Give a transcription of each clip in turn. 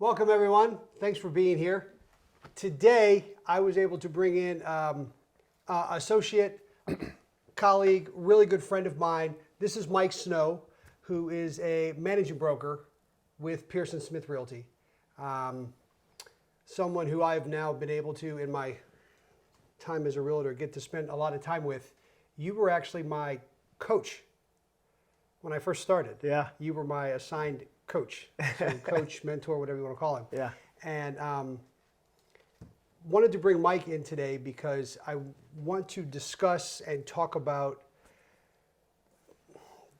Welcome, everyone. Thanks for being here. Today, I was able to bring in associate, colleague, really good friend of mine. This is Mike Snow, who is a managing broker with Pearson Smith Realty. Someone who I've now been able to, in my time as a realtor, get to spend a lot of time with. You were actually my coach when I first started. Yeah. You were my assigned coach. So coach, mentor, whatever you want to call him. Yeah. And wanted to bring Mike in today because I want to discuss and talk about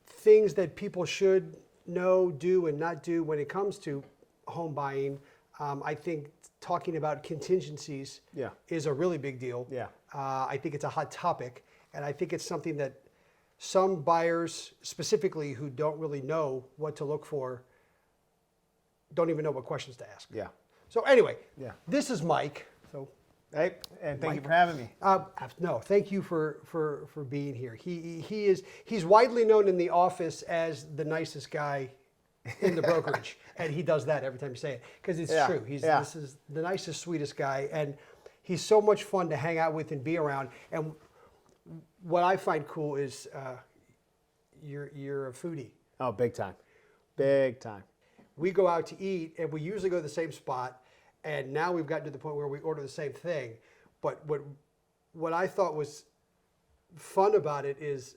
things that people should know, do, and not do when it comes to home buying. I think talking about contingencies is a really big deal. Yeah. I think it's a hot topic, and I think it's something that some buyers, specifically who don't really know what to look for, don't even know what questions to ask. Yeah. So anyway, Yeah. this is Mike. So Hey, and thank you for having me. no, thank you for being here. He's widely known in the office as the nicest guy in the brokerage, and he does that every time you say it because it's true. This is the nicest, sweetest guy, and he's so much fun to hang out with and be around. And what I find cool is you're a foodie. Oh, big time. Big time. We go out to eat, and we usually go to the same spot. And now we've gotten to the point where we order the same thing. But what I thought was fun about it is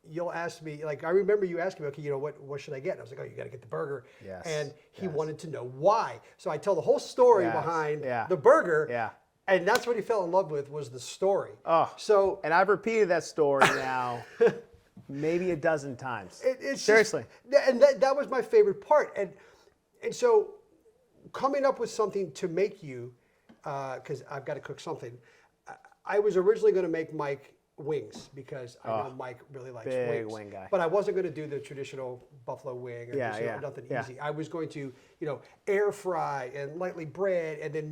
you'll ask me, like I remember you asking me, okay, what should I get? And I was like, oh, you got to get the burger. Yes. And he wanted to know why. So I tell the whole story behind the burger. Yeah. And that's what he fell in love with was the story. Oh. So And I've repeated that story now maybe a dozen times. it's Seriously. and that was my favorite part. And so coming up with something to make you, because I've got to cook something. I was originally going to make Mike wings because I know Mike really likes big wings. wing guy. But I wasn't going to do the traditional buffalo wing or nothing easy. I was going to, air fry and lightly bread and then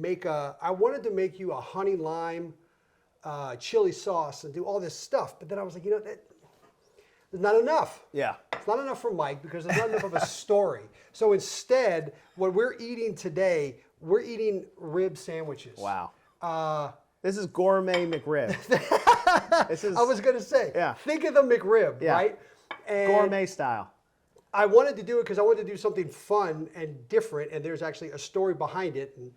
I wanted to make you a honey lime chili sauce and do all this stuff. But then I was like, there's not enough. Yeah. It's not enough for Mike because there's not enough of a story. So instead, what we're eating today, we're eating rib sandwiches. Wow. This is gourmet McRib. I was going to say, think of the McRib, right? And gourmet style. I wanted to do it because I wanted to do something fun and different, and there's actually a story behind it. And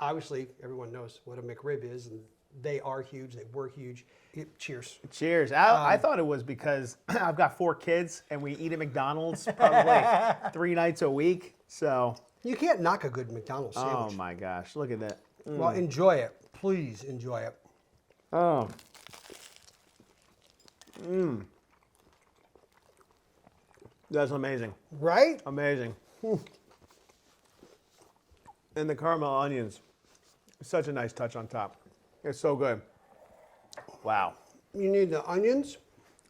obviously, everyone knows what a McRib is, and they are huge. They were huge. Cheers. Cheers. I thought it was because I've got 4 kids and we eat at McDonald's probably 3 nights a week. So you can't knock a good McDonald's sandwich. Oh my gosh, look at that. Well, enjoy it. Please enjoy it. Oh. That's amazing. Right? Amazing. And the caramel onions, such a nice touch on top. It's so good. Wow. You need the onions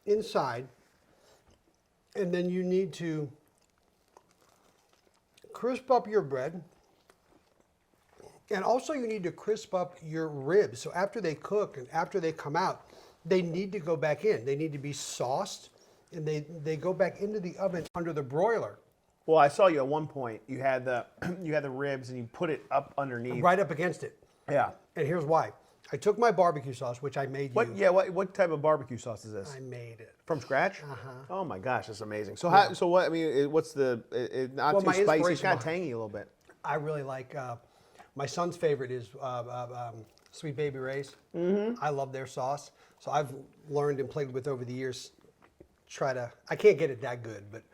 inside, and then you need to crisp up your bread, and also you need to crisp up your ribs. So after they cook and after they come out, they need to go back in. They need to be sauced, and they go back into the oven under the broiler. Well, I saw you at one point. You had the ribs and you put it up underneath. Right up against it. Yeah. And here's why. I took my barbecue sauce, which I made you. What type of barbecue sauce is this? I made it. From scratch? Uh-huh. Oh my gosh, that's amazing. So what's the, not Well, too my spicy, it's inspiration kind of tangy a little bit. I really like, my son's favorite is Sweet Baby Ray's. I love their sauce. So I've learned and played with over the years, I can't get it that good, but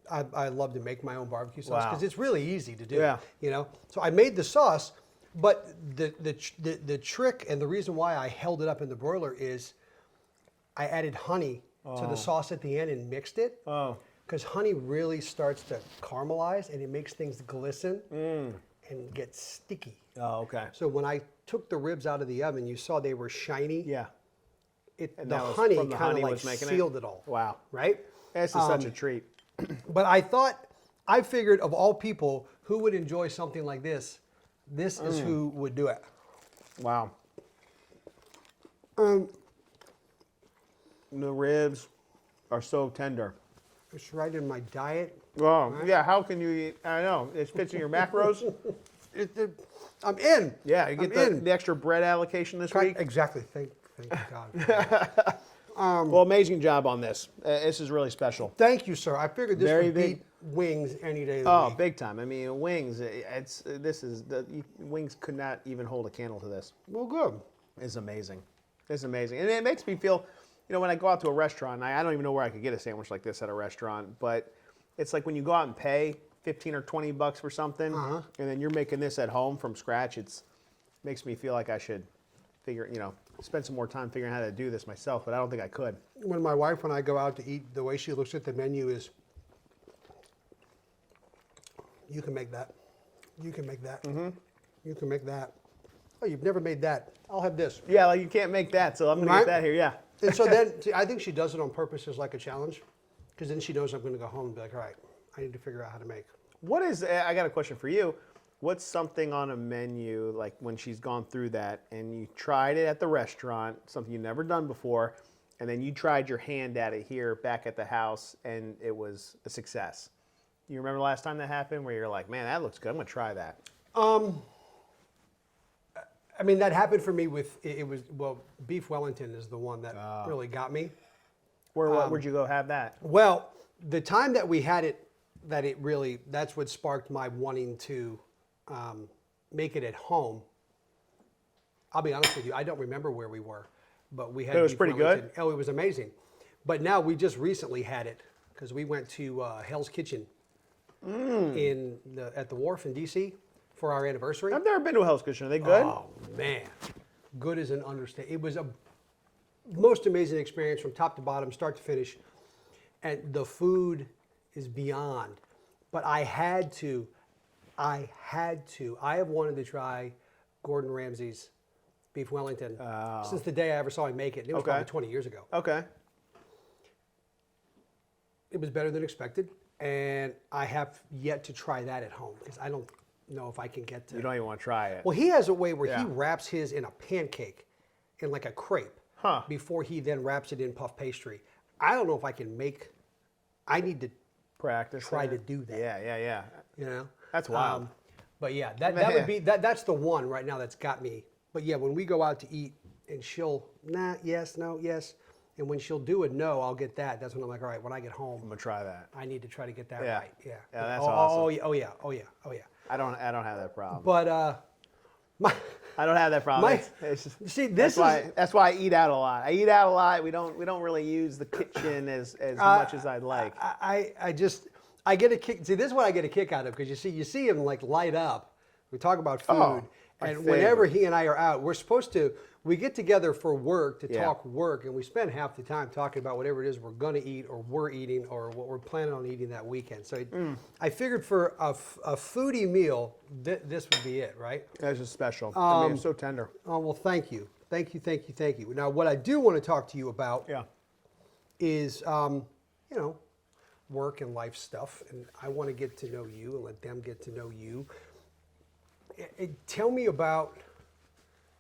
I love to make my own barbecue sauce because it's really easy to do. Yeah. So I made the sauce, but the trick and the reason why I held it up in the broiler is I added honey to the sauce at the end and mixed it. Oh. Because honey really starts to caramelize and it makes things glisten and get sticky. Oh, okay. So when I took the ribs out of the oven, you saw they were shiny. Yeah. The honey kind of like sealed it all. Wow. Right? This is such a treat. But I figured of all people who would enjoy something like this, this is who would do it. Wow. The ribs are so tender. It's right in my diet. Well, yeah, how can you eat? I know, it fits in your macros. I'm in. Yeah, you get the extra bread allocation this week. Exactly. Thank God. Well, amazing job on this. This is really special. Thank you, sir. I figured this Very would big. beat wings any day of the Oh, week. big time. I mean, wings. Wings could not even hold a candle to this. Well, good. It's amazing. It's amazing, and it makes me feel. When I go out to a restaurant, I don't even know where I could get a sandwich like this at a restaurant, but it's like when you go out and pay $15 or $20 for something, and then you're making this at home from scratch. It makes me feel like I should spend some more time figuring out how to do this myself, but I don't think I could. When my wife and I go out to eat, the way she looks at the menu is, you can make that. You can make that. You can make that. Oh, you've never made that. I'll have this. Yeah, like you can't make that, so I'm going to get that here, yeah. And so then, I think she does it on purpose as like a challenge, because then she knows I'm going to go home and be like, all right, I need to figure out how to make. I got a question for you. What's something on a menu, like when she's gone through that and you tried it at the restaurant, something you've never done before, and then you tried your hand at it here back at the house and it was a success? You remember the last time that happened where you're like, man, that looks good, I'm going to try that? I mean, that happened for me with, beef Wellington is the one that really got me. Where'd you go have that? Well, the time that we had it, that's what sparked my wanting to make it at home. I'll be honest with you, I don't remember where we were, but we had It was beef pretty Wellington. good? Oh, it was amazing. But now we just recently had it because we went to Hell's Kitchen at the Wharf in D.C. for our anniversary. I've never been to a Hell's Kitchen. Are they good? Oh, man. Good is an understatement. It was a most amazing experience from top to bottom, start to finish. And the food is beyond. But I had to. I have wanted to try Gordon Ramsay's beef Wellington since the day I ever saw him make it. It was probably 20 years ago. Okay. It was better than expected. And I have yet to try that at home because I don't know if I can get to. You don't even want to try it. Well, he has a way where he Yeah. wraps his in a pancake, in like a crepe, before he then wraps it in puff pastry. I don't know if I can make. I need to Practice. try to do that. Yeah. You know, That's wild. but yeah, that would be that's the one right now that's got me. But yeah, when we go out to eat and she'll yes, no, yes, and when she'll do a no, I'll get that. That's when I'm like, all right, when I get home, I'm gonna try that. I need to try to get that Yeah. right. Yeah. Yeah, that's oh, awesome. Oh yeah. I don't have that problem. But I don't have that problem. That's why I eat out a lot. I eat out a lot. We don't really use the kitchen as much as I'd like. I get a kick. See, this is what I get a kick out of because you see him like light up. We talk about food, and whenever he and I are out, we get together for work to talk work, and we spend half the time talking about whatever it is we're gonna eat or we're eating or what we're planning on eating that weekend. So I figured for a foodie meal, this would be it, right? That's just special. I mean, it's so tender. Oh, well, thank you. Now, what I do want to talk to you about is, work and life stuff, and I want to get to know you and let them get to know you. Tell me about,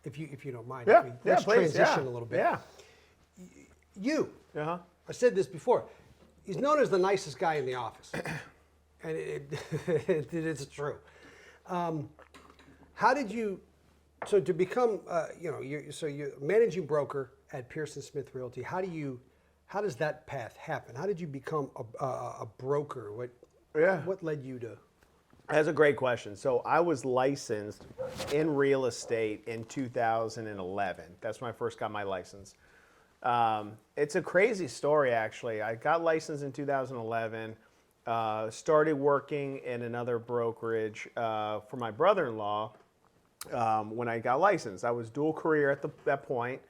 if you don't mind, let's transition a little bit. Yeah. You, I said this before, he's known as the nicest guy in the office, and it's true. How did you? So to become, you're managing broker at Pearson Smith Realty. How does that path happen? How did you become a broker? What led you to? That's a great question. So I was licensed in real estate in 2011. That's when I first got my license. It's a crazy story, actually. I got licensed in 2011. Started working in another brokerage for my brother-in-law. When I got licensed, I was dual career at that point.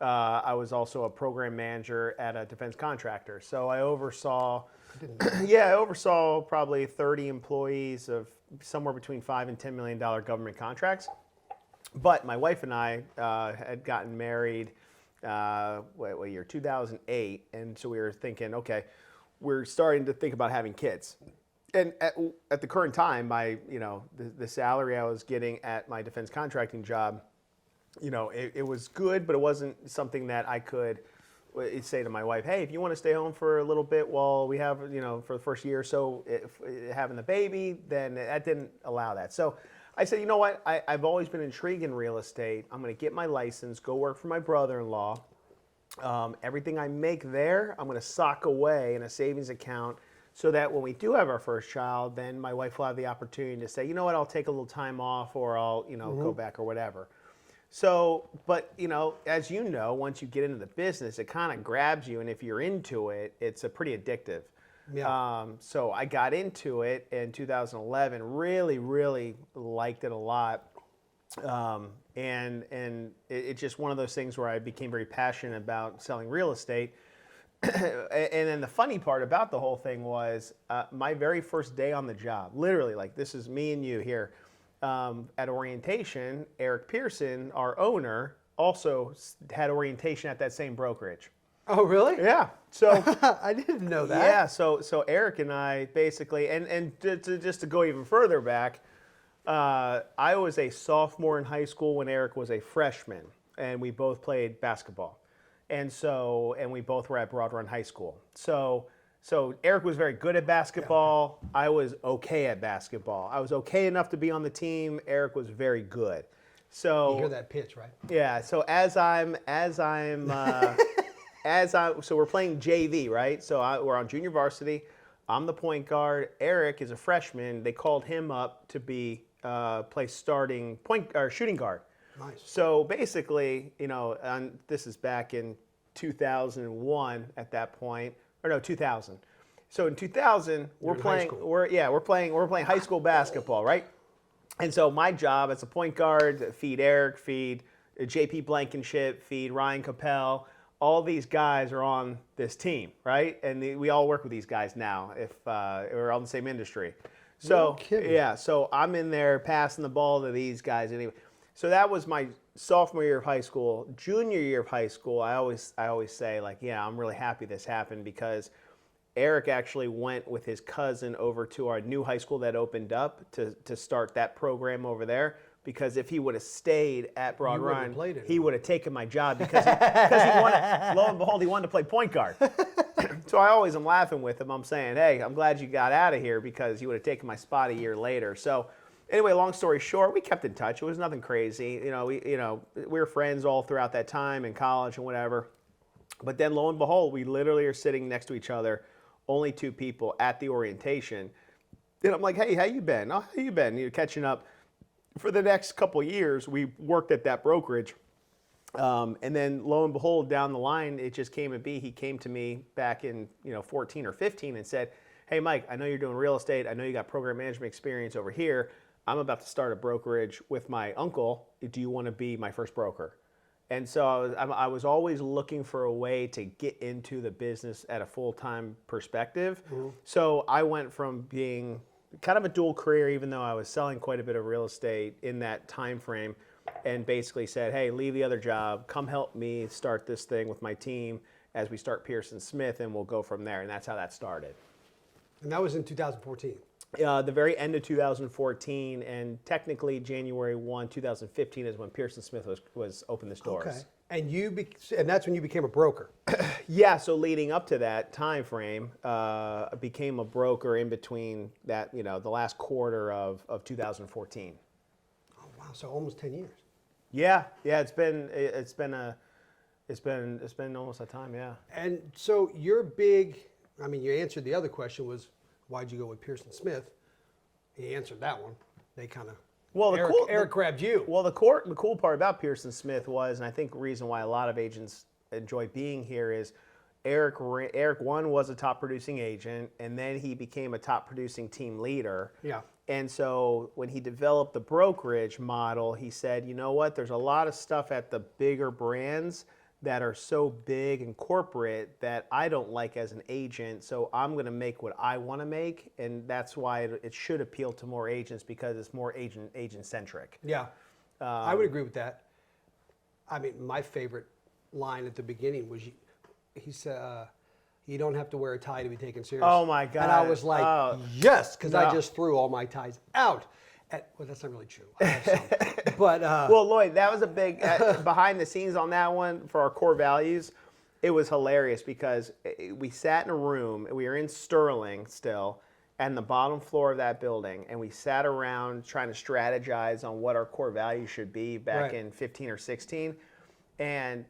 I was also a program manager at a defense contractor. So I oversaw, probably 30 employees of somewhere between $5 and $10 million government contracts. But my wife and I had gotten married, 2008, and so we were thinking, okay, we're starting to think about having kids. And at the current time, the salary I was getting at my defense contracting job, it was good, but it wasn't something that I could say to my wife, hey, if you want to stay home for a little bit while we have, for the first year or so, having the baby, then that didn't allow that. So I said, you know what? I've always been intrigued in real estate. I'm going to get my license, go work for my brother-in-law. Everything I make there, I'm going to sock away in a savings account so that when we do have our first child, then my wife will have the opportunity to say, you know what, I'll take a little time off, or I'll, go back or whatever. So, but, as you know, once you get into the business, it kind of grabs you. And if you're into it, it's a pretty addictive. Yeah. So I got into it in 2011, really, really liked it a lot. And it's just one of those things where I became very passionate about selling real estate. And then the funny part about the whole thing was my very first day on the job, literally, like this is me and you here. At orientation, Eric Pearson, our owner, also had orientation at that same brokerage. Oh, really? Yeah. So I didn't know that. Yeah. So Eric and I basically, just to go even further back, I was a sophomore in high school when Eric was a freshman, and we both played basketball, and we both were at Broad Run High School. So Eric was very good at basketball. Yeah. I was okay at basketball. I was okay enough to be on the team. Eric was very good. So you hear that pitch, right? Yeah. So so we're playing JV, right? So we're on junior varsity. I'm the point guard. Eric is a freshman. They called him up to play starting shooting guard. Nice. So basically, this is back in 2001 at that point. Or no, 2000. So in 2000, we're playing high school basketball, right? And so my job as a point guard, feed Eric, feed JP Blankenship, feed Ryan Capel. All these guys are on this team, right? And we all work with these guys now if we're all in the same industry. So so I'm in there passing the ball to these guys anyway. So that was my sophomore year of high school. Junior year of high school, I always say, like, yeah, I'm really happy this happened because Eric actually went with his cousin over to our new high school that opened up to start that program over there. Because if he would have stayed at Broad Run, he would have taken my job because he wanted, lo and behold, he wanted to play point guard. So I always am laughing with him. I'm saying, hey, I'm glad you got out of here because you would have taken my spot a year later. So anyway, long story short, we kept in touch. It was nothing crazy. We were friends all throughout that time in college and whatever. But then lo and behold, we literally are sitting next to each other, only two people at the orientation. And I'm like, hey, how you been? Oh, how you been? You're catching up. For the next couple of years, we worked at that brokerage. And then lo and behold, down the line, it just came to be. He came to me back in 14 or 15 and said, hey, Mike, I know you're doing real estate. I know you got program management experience over here. I'm about to start a brokerage with my uncle. Do you want to be my first broker? And so I was always looking for a way to get into the business at a full-time perspective. Mm-hmm. So I went from being kind of a dual career, even though I was selling quite a bit of real estate in that time frame, and basically said, hey, leave the other job, come help me start this thing with my team as we start Pearson Smith, and we'll go from there. And that's how that started. And that was in 2014. The very end of 2014, and technically January 1, 2015 is when Pearson Smith was opened its doors. Okay. And that's when you became a broker. Yeah, so leading up to that time frame, became a broker in between that, the last quarter of 2014. Oh wow, so almost 10 years. Yeah, it's been almost that time, yeah. And so you're big. I mean, you answered the other question was, why'd you go with Pearson Smith? He answered that one. They kind of. Well, Eric grabbed you. Well, the cool part about Pearson Smith was, and I think the reason why a lot of agents enjoy being here is, Eric one was a top producing agent, and then he became a top producing team leader. Yeah. And so when he developed the brokerage model, he said, you know what? There's a lot of stuff at the bigger brands that are so big and corporate that I don't like as an agent, so I'm going to make what I want to make, and that's why it should appeal to more agents because it's more agent-centric. Yeah, I would agree with that. I mean, my favorite line at the beginning was, he said, you don't have to wear a tie to be taken seriously. Oh, my God. And I was like, yes, because I just threw all my ties out. Well, that's not really true. I have some. But well, Lloyd, that was a big behind the scenes on that one for our core values. It was hilarious because we sat in a room, we were in Sterling still, and the bottom floor of that building, and we sat around trying to strategize on what our core value should be back in 15 or 16. And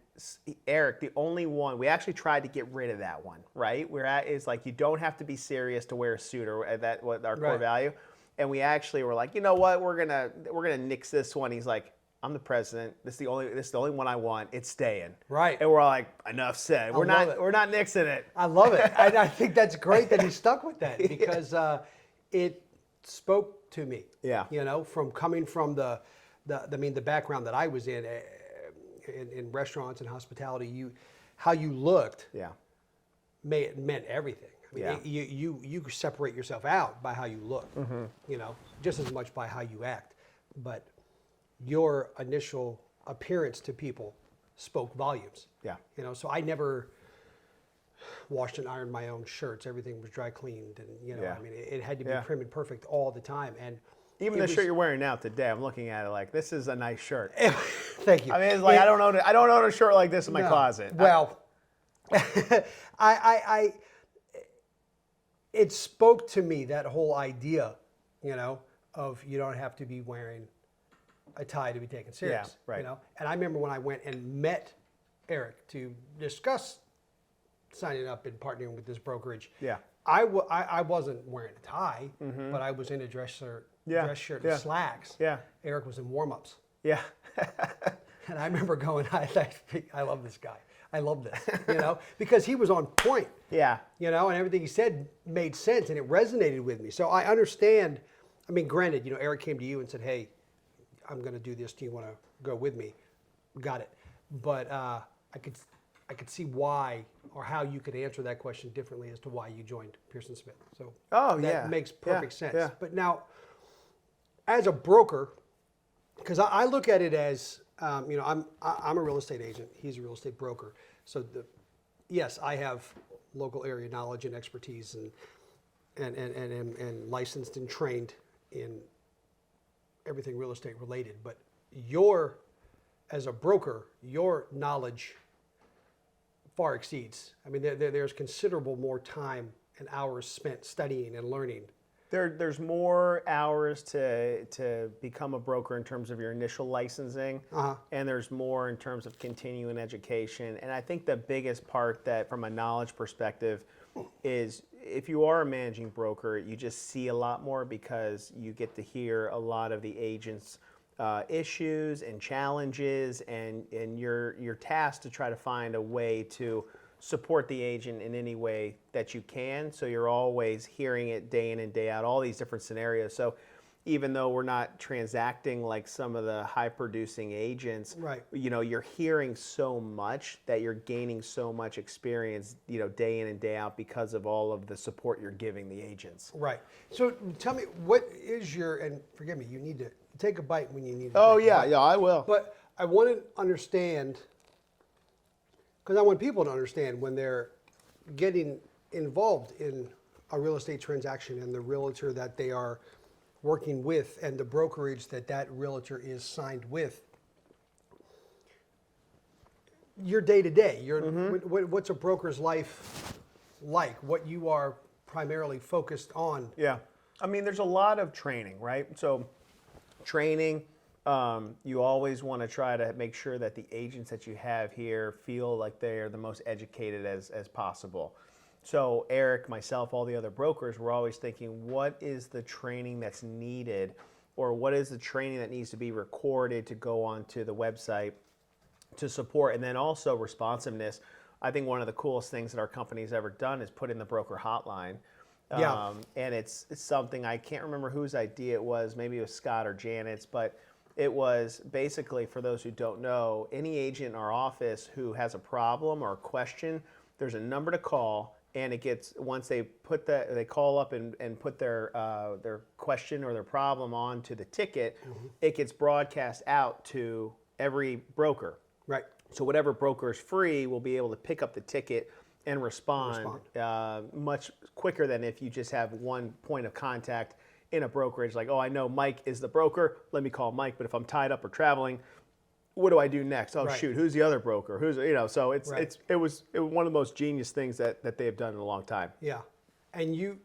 Eric, the only one, we actually tried to get rid of that one, right? Is like, you don't have to be serious to wear a suit, or that what our core value. And we actually were like, you know what, we're gonna nix this one. He's like, I'm the president. This is the only one I want. It's staying. Right. And we're all like, enough said. We're not nixing it. I love it. And I think that's great that he stuck with that, because it spoke to me. Yeah. You know, from coming from the background that I was in restaurants and hospitality, how you looked. Yeah. Meant everything. I mean, you separate yourself out by how you look. You know, just as much by how you act, but your initial appearance to people spoke volumes. Yeah. You know, so I never washed and ironed my own shirts. Everything was dry cleaned, and you know, I mean, it had to be prim and perfect all the time. And even the shirt you're wearing now today, I'm looking at it like, this is a nice shirt. Thank you. I mean, it's like, I don't own a shirt like this in my closet. Well, it spoke to me, that whole idea, you know, of you don't have to be wearing a tie to be taken serious. Yeah, right. You know, and I remember when I went and met Eric to discuss signing up and partnering with this brokerage. Yeah. I wasn't wearing a tie, but I was in a dress shirt and slacks. Yeah. Eric was in warm-ups. Yeah. And I remember going, I love this guy. I love this, you know, because he was on point. Yeah. You know, and everything he said made sense, and it resonated with me. So I understand. I mean, granted, you know, Eric came to you and said, hey, I'm going to do this. Do you want to go with me? Got it. But I could see why, or how you could answer that question differently as to why you joined Pearson Smith. So that makes perfect sense. Yeah. But now, as a broker, because I look at it as, you know, I'm a real estate agent. He's a real estate broker. So yes, I have local area knowledge and expertise, and licensed and trained in everything real estate related. But as a broker, your knowledge far exceeds. I mean, there's considerable more time and hours spent studying and learning. There's more hours to become a broker in terms of your initial licensing, and there's more in terms of continuing education. And I think the biggest part, that from a knowledge perspective, is if you are a managing broker, you just see a lot more, because you get to hear a lot of the agents' issues and challenges, and you're tasked to try to find a way to support the agent in any way that you can. So you're always hearing it day in and day out, all these different scenarios. So even though we're not transacting like some of the high producing agents, you know, you're hearing so much that you're gaining so much experience, you know, day in and day out, because of all of the support you're giving the agents. Right. So tell me, what is and forgive me, you need to take a bite when you need to. Oh yeah, I will. But I want to understand, because I want people to understand when they're getting involved in a real estate transaction, and the realtor that they are working with and the brokerage that realtor is signed with, your day-to-day, what's a broker's life like, what you are primarily focused on? Yeah. I mean, there's a lot of training, right? So training, you always want to try to make sure that the agents that you have here feel like they are the most educated as possible. So Eric, myself, all the other brokers, we're always thinking, what is the training that's needed, or what is the training that needs to be recorded to go onto the website to support? And then also responsiveness. I think one of the coolest things that our company's ever done is put in the broker hotline. And it's something, I can't remember whose idea it was, maybe it was Scott or Janet's, but it was basically, for those who don't know, any agent in our office who has a problem or a question, there's a number to call, and it gets, once they they call up and put their question or their problem onto the ticket, it gets broadcast out to every broker. Right. So whatever broker is free will be able to pick up the ticket and respond. Much quicker than if you just have one point of contact in a brokerage. Like, oh, I know Mike is the broker, let me call Mike, but if I'm tied up or traveling, what do I do next? Oh Right. shoot, who's the other broker? Who's So Right. it was one of the most genius things that they have done in a long time. Yeah. And you,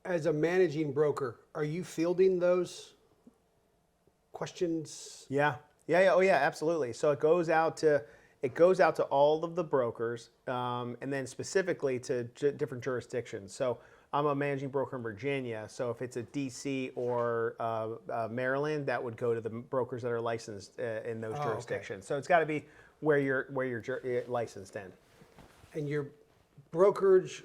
as a managing broker, are you fielding those questions? Yeah. Oh yeah, absolutely. So it goes out to all of the brokers, and then specifically to different jurisdictions. So I'm a managing broker in Virginia. So if it's a DC or Maryland, that would go to the brokers that are licensed in those jurisdictions. So it's got to be where you're licensed in. And your brokerage,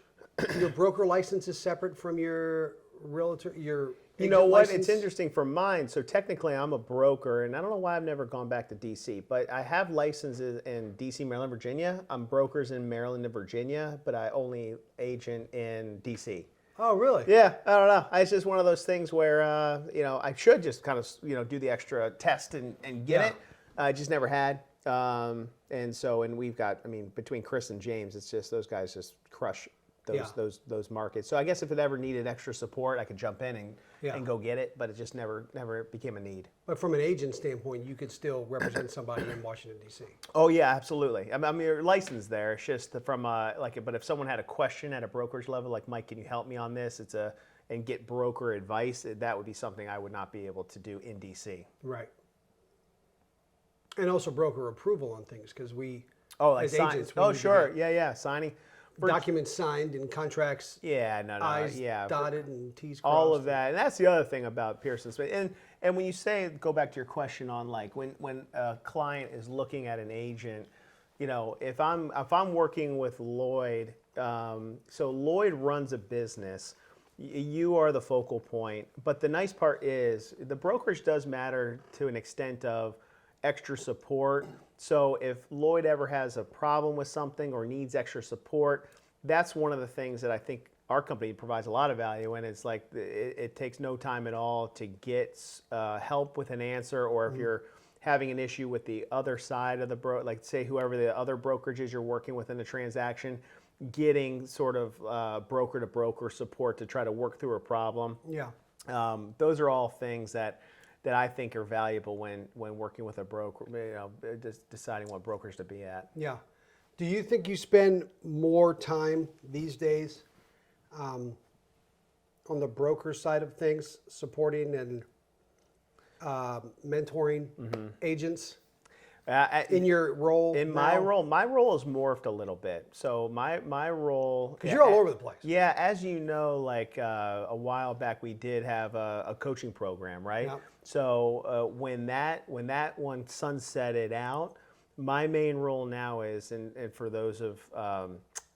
your broker license is separate from your realtor, your You know agent what? license? It's interesting for mine. So technically, I'm a broker, and I don't know why I've never gone back to DC, but I have licenses in DC, Maryland, Virginia. I'm brokers in Maryland and Virginia, but I only agent in DC. Oh, really? Yeah, I don't know. It's just one of those things where I should just kind of do the extra test and get Yeah. it. I just never had. And we've got, between Chris and James, it's just those guys just crush those markets. So I guess if it ever needed extra support, I could jump in and go get it, but it just never became a need. But from an agent standpoint, you could still represent somebody in Washington, D.C. Oh yeah, absolutely. You're licensed there. It's just from but if someone had a question at a brokerage level, like Mike, can you help me on this? And get broker advice. That would be something I would not be able to do in DC. Right. And also broker approval on things, because we, Like as sign. agents, we Oh need to sure, get yeah, signing. documents signed and contracts Yeah, no, I's yeah. dotted and T's crossed. All of that, and that's the other thing about Pearson Smith. And when you go back to your question on like when a client is looking at an agent, if I'm working with Lloyd, so Lloyd runs a business. You are the focal point, but the nice part is the brokerage does matter to an extent of extra support. So if Lloyd ever has a problem with something or needs extra support, that's one of the things that I think our company provides a lot of value in. It's like it takes no time at all to get help with an answer, or if you're having an issue with the other side of the like say whoever the other brokerage is you're working with in the transaction, getting sort of broker to broker support to try to work through a problem. Yeah. Those are all things that I think are valuable when working with a broker, just deciding what brokerage to be at. Yeah. Do you think you spend more time these days on the broker side of things, supporting and mentoring agents in your role? In my role has morphed a little bit. So my role, because you're all over the place. Yeah, as you know, like a while back, we did have a coaching program, right? Yeah. So when that one sunsetted out, my main role now is, and for those of,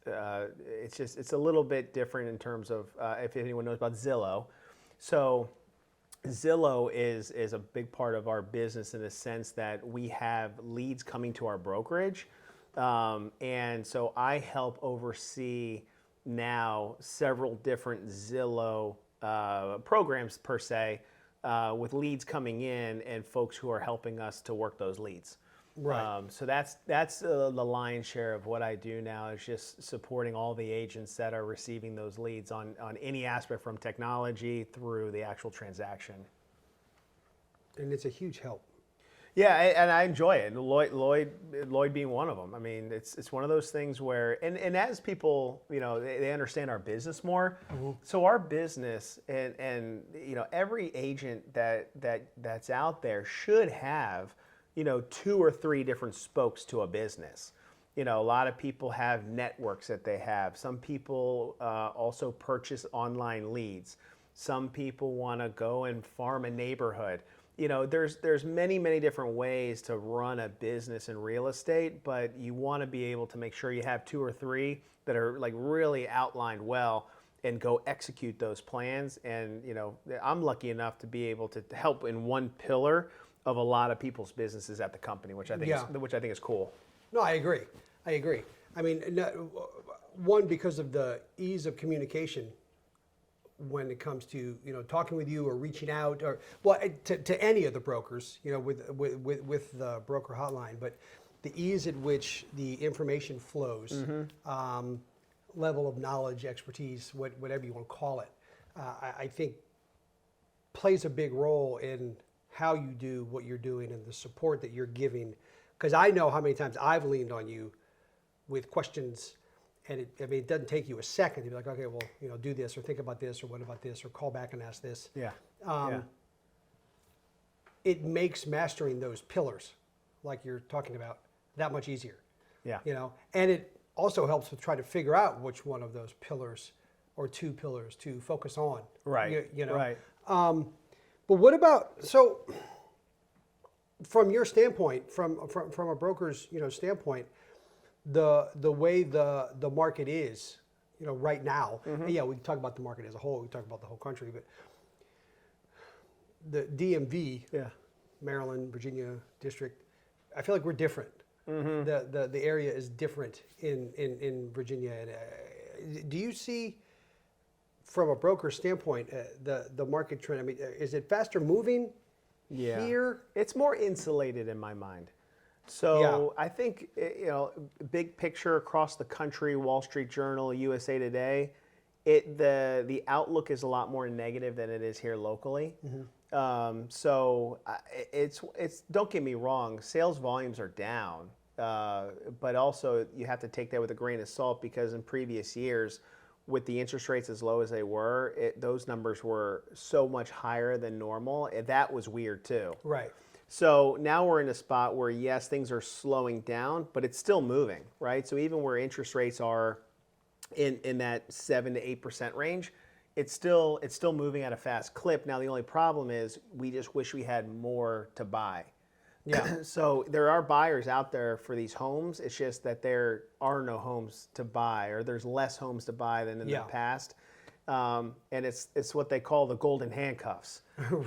it's a little bit different in terms of if anyone knows about Zillow. So Zillow is a big part of our business in the sense that we have leads coming to our brokerage. And so I help oversee now several different Zillow programs per se, with leads coming in and folks who are helping us to work those leads. Right. So that's the lion's share of what I do now, is just supporting all the agents that are receiving those leads on any aspect from technology through the actual transaction. And it's a huge help. Yeah, and I enjoy it. Lloyd being one of them. It's one of those things where, and as people, they understand our business more. Mm-hmm. So our business and every agent that's out there should have 2 or 3 different spokes to a business. A lot of people have networks that they have. Some people also purchase online leads. Some people want to go and farm a neighborhood. There's many different ways to run a business in real estate, but you want to be able to make sure you have 2 or 3 that are like really outlined well and go execute those plans. And I'm lucky enough to be able to help in one pillar of a lot of people's businesses at the company, which I think is cool. No, I agree. One, because of the ease of communication when it comes to talking with you or reaching out, or to any of the brokers, with the broker hotline, but the ease at which the information flows, level of knowledge, expertise, whatever you want to call it, I think plays a big role in how you do what you're doing and the support that you're giving. Because I know how many times I've leaned on you with questions, and it doesn't take you a second to be like, okay, well, do this, or think about this, or what about this, or call back and ask this. Yeah. It makes mastering those pillars, like you're talking about, that much easier. Yeah. And it also helps with trying to figure out which one of those pillars or two pillars to focus on. Right. Right. But what about, so from your standpoint, from a broker's standpoint, the way the market is, right now, and yeah, we can talk about the market as a whole, we can talk about the whole country, but the DMV, Maryland, Virginia district, I feel like we're different. The area is different in Virginia. And, do you see, from a broker standpoint, the market trend? I mean, is it faster moving here? It's more insulated in my mind. So I think, big picture across the country, Wall Street Journal, USA Today, the outlook is a lot more negative than it is here locally. So it's don't get me wrong, sales volumes are down, but also you have to take that with a grain of salt, because in previous years, with the interest rates as low as they were, those numbers were so much higher than normal. That was weird too. Right. So now we're in a spot where, yes, things are slowing down, but it's still moving, right? So even where interest rates are in that 7 to 8% range, it's still moving at a fast clip. Now the only problem is we just wish we had more to buy. Yeah. So there are buyers out there for these homes. It's just that there are no homes to buy, or there's less homes to buy than in the past. And it's what they call the golden handcuffs,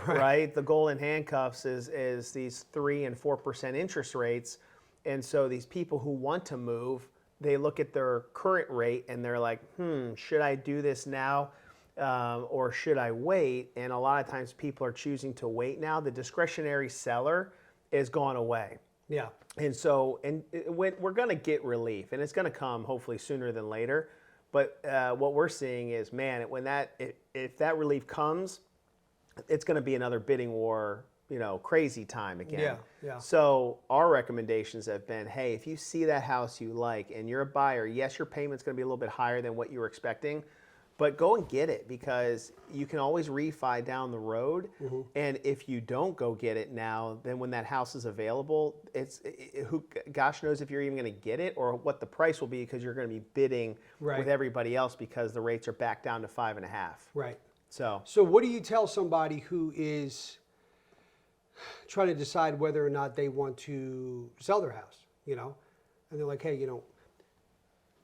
right? The golden handcuffs is these 3 and 4% interest rates. And so these people who want to move, they look at their current rate and they're like, should I do this now? Or should I wait? And a lot of times people are choosing to wait now. The discretionary seller is gone away. Yeah. And so, we're going to get relief, and it's going to come hopefully sooner than later. But what we're seeing is, man, if that relief comes, it's going to be another bidding war, crazy time again. Yeah. So our recommendations have been, hey, if you see that house you like and you're a buyer, yes, your payment's going to be a little bit higher than what you were expecting, but go and get it, because you can always refi down the road. And if you don't go get it now, then when that house is available, gosh knows if you're even going to get it or what the price will be, because you're going to be bidding with everybody else because the rates are back down to 5.5. Right. So what do you tell somebody who is trying to decide whether or not they want to sell their house, and they're like, hey,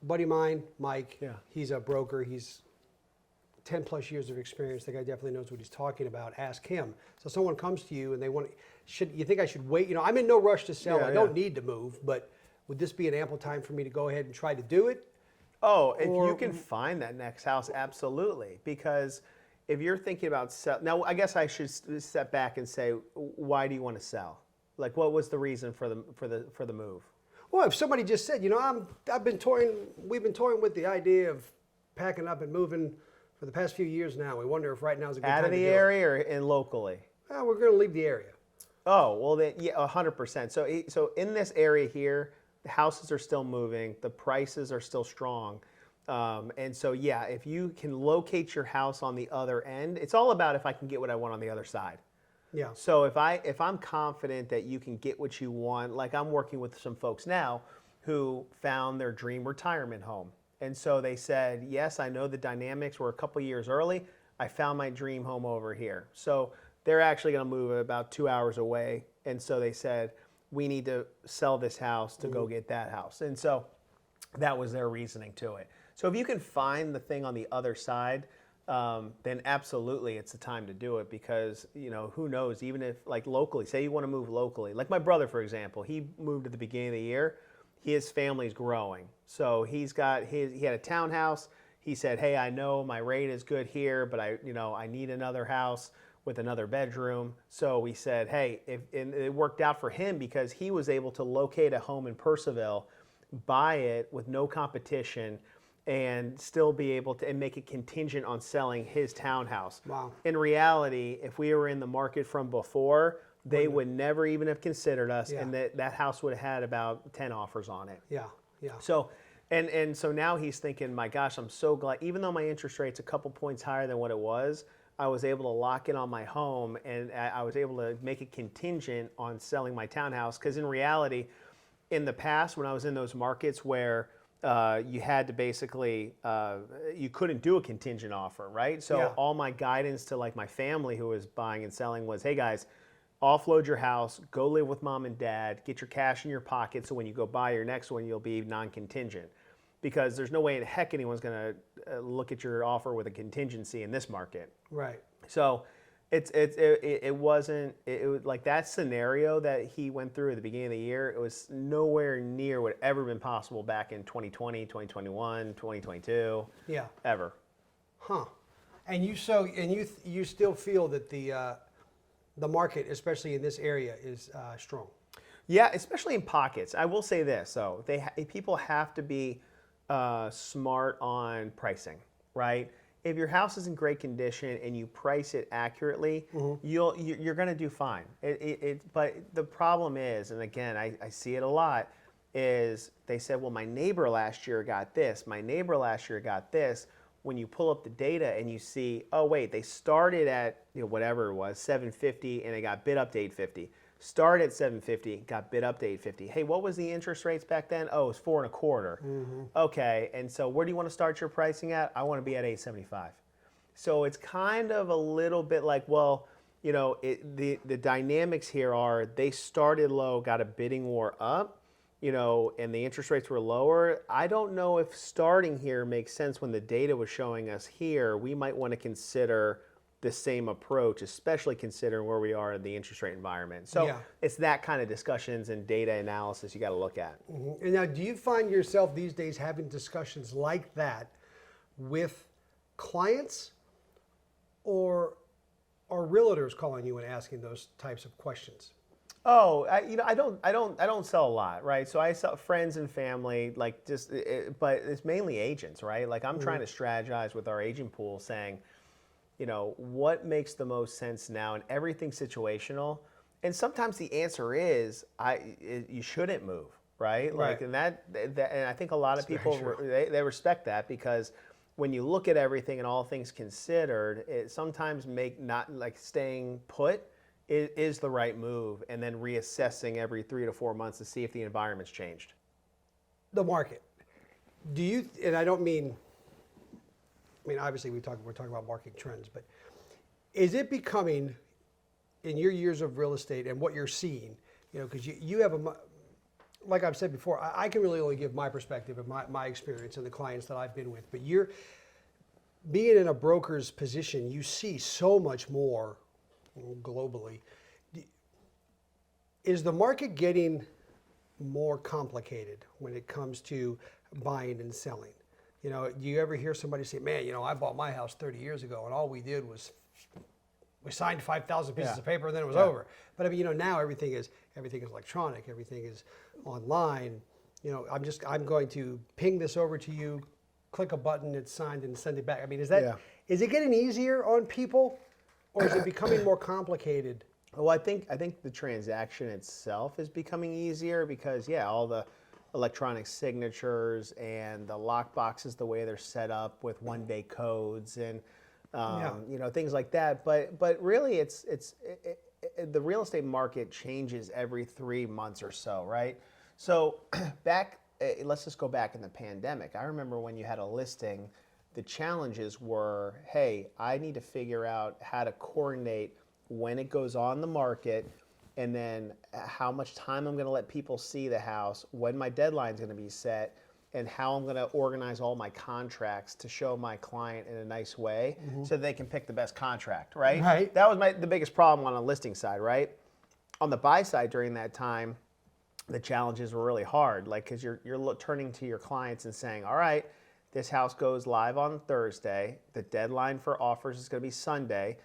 buddy of mine, Mike, he's a broker, he's 10 plus years of experience. The guy definitely knows what he's talking about. Ask him. So someone comes to you and they you think I should wait? I'm in no rush to sell. I don't need to move, but would this be an ample time for me to go ahead and try to do it? Oh, if you can find that next house, absolutely. Because if you're thinking about now, I guess I should step back and say, why do you want to sell? Like, what was the reason for the move? Well, if somebody just said, we've been toying with the idea of packing up and moving for the past few years now. We wonder if right now is a good time to do it. Out of the area or in locally? We're going to leave the area. Oh, well, then, yeah, 100%. So in this area here, the houses are still moving. The prices are still strong. And so, yeah, if you can locate your house on the other end, it's all about if I can get what I want on the other side. Yeah. So if I'm confident that you can get what you want, like I'm working with some folks now who found their dream retirement home. And so they said, yes, I know the dynamics were a couple years early. I found my dream home over here. So they're actually going to move about 2 hours away. And so they said, we need to sell this house to go get that house. And so that was their reasoning to it. So if you can find the thing on the other side, then absolutely it's the time to do it, because, who knows, even if like locally, say you want to move locally, like my brother, for example, he moved at the beginning of the year. His family's growing. So he had a townhouse. He said, hey, I know my rate is good here, but I need another house with another bedroom. So we said, hey, and it worked out for him because he was able to locate a home in Purcellville, buy it with no competition, and still be able to and make it contingent on selling his townhouse. Wow. In reality, if we were in the market from before, they would never even have considered us, Yeah. and that house would have had about 10 offers on it. Yeah, yeah. So, and so now he's thinking, my gosh, I'm so glad, even though my interest rate's a couple points higher than what it was, I was able to lock in on my home, and I was able to make it contingent on selling my townhouse. Because in reality, in the past, when I was in those markets where you had to basically, you couldn't do a contingent offer, right? So all my guidance to like my family who was buying and selling was, hey guys, offload your house, go live with mom and dad, get your cash in your pocket so when you go buy your next one, you'll be non-contingent. Because there's no way in heck anyone's going to look at your offer with a contingency in this market. Right. So it wasn't like that scenario that he went through at the beginning of the year. It was nowhere near what ever been possible back in 2020, 2021, 2022. Yeah. Ever. Huh. And you still feel that the market, especially in this area, is strong. Yeah, especially in pockets. I will say this, though. People have to be smart on pricing, right? If your house is in great condition and you price it accurately, you're going to do fine. But the problem is, and again, I see it a lot, is they said, well, my neighbor last year got this. My neighbor last year got this. When you pull up the data and you see, oh, wait, they started at whatever it was, 750, and they got bid up to 850. Started at 750, got bid up to 850. Hey, what was the interest rates back then? Oh, it was 4.25. Okay, and so where do you want to start your pricing at? I want to be at 875. So it's kind of a little bit like, well, the dynamics here are they started low, got a bidding war up, and the interest rates were lower. I don't know if starting here makes sense when the data was showing us here. We might want to consider the same approach, especially considering where we are in the interest rate environment. So it's that kind of discussions and data analysis you got to look at. And now, do you find yourself these days having discussions like that with clients, or are realtors calling you and asking those types of questions? Oh, I don't sell a lot, right? So I sell friends and family, like but it's mainly agents, right? Like I'm trying to strategize with our agent pool, saying, what makes the most sense now, and everything's situational. And sometimes the answer is you shouldn't move, right? Like, and and I think a lot of people they respect that, because when you look at everything and all things considered, it sometimes not like staying put is the right move, and then reassessing every 3 to 4 months to see if the environment's changed. The market. Do you? And I don't mean. I mean, obviously, we're talking about market trends, but is it becoming, in your years of real estate and what you're seeing, because you have like I've said before, I can really only give my perspective and my experience and the clients that I've been with, but you're being in a broker's position, you see so much more globally. Is the market getting more complicated when it comes to buying and selling? Do you ever hear somebody say, man, I bought my house 30 years ago and all we did was we signed 5,000 pieces of paper and then it was over. But I mean, now everything is electronic, everything is online. I'm going to ping this over to you, click a button, it's signed, and send it back. I mean, is it getting easier on people, or is it becoming more complicated? Well, I think the transaction itself is becoming easier because all the electronic signatures and the lock boxes, the way they're set up with one-day codes and things like that. But really, the real estate market changes every 3 months or so, right? So let's just go back in the pandemic. I remember when you had a listing, the challenges were, hey, I need to figure out how to coordinate when it goes on the market, and then how much time I'm going to let people see the house, when my deadline's going to be set, and how I'm going to organize all my contracts to show my client in a nice way so they can pick the best contract, right? Right. That was the biggest problem on the listing side, right? On the buy side during that time, the challenges were really hard, like because you're turning to your clients and saying, all right, this house goes live on Thursday. The deadline for offers is going to be Sunday.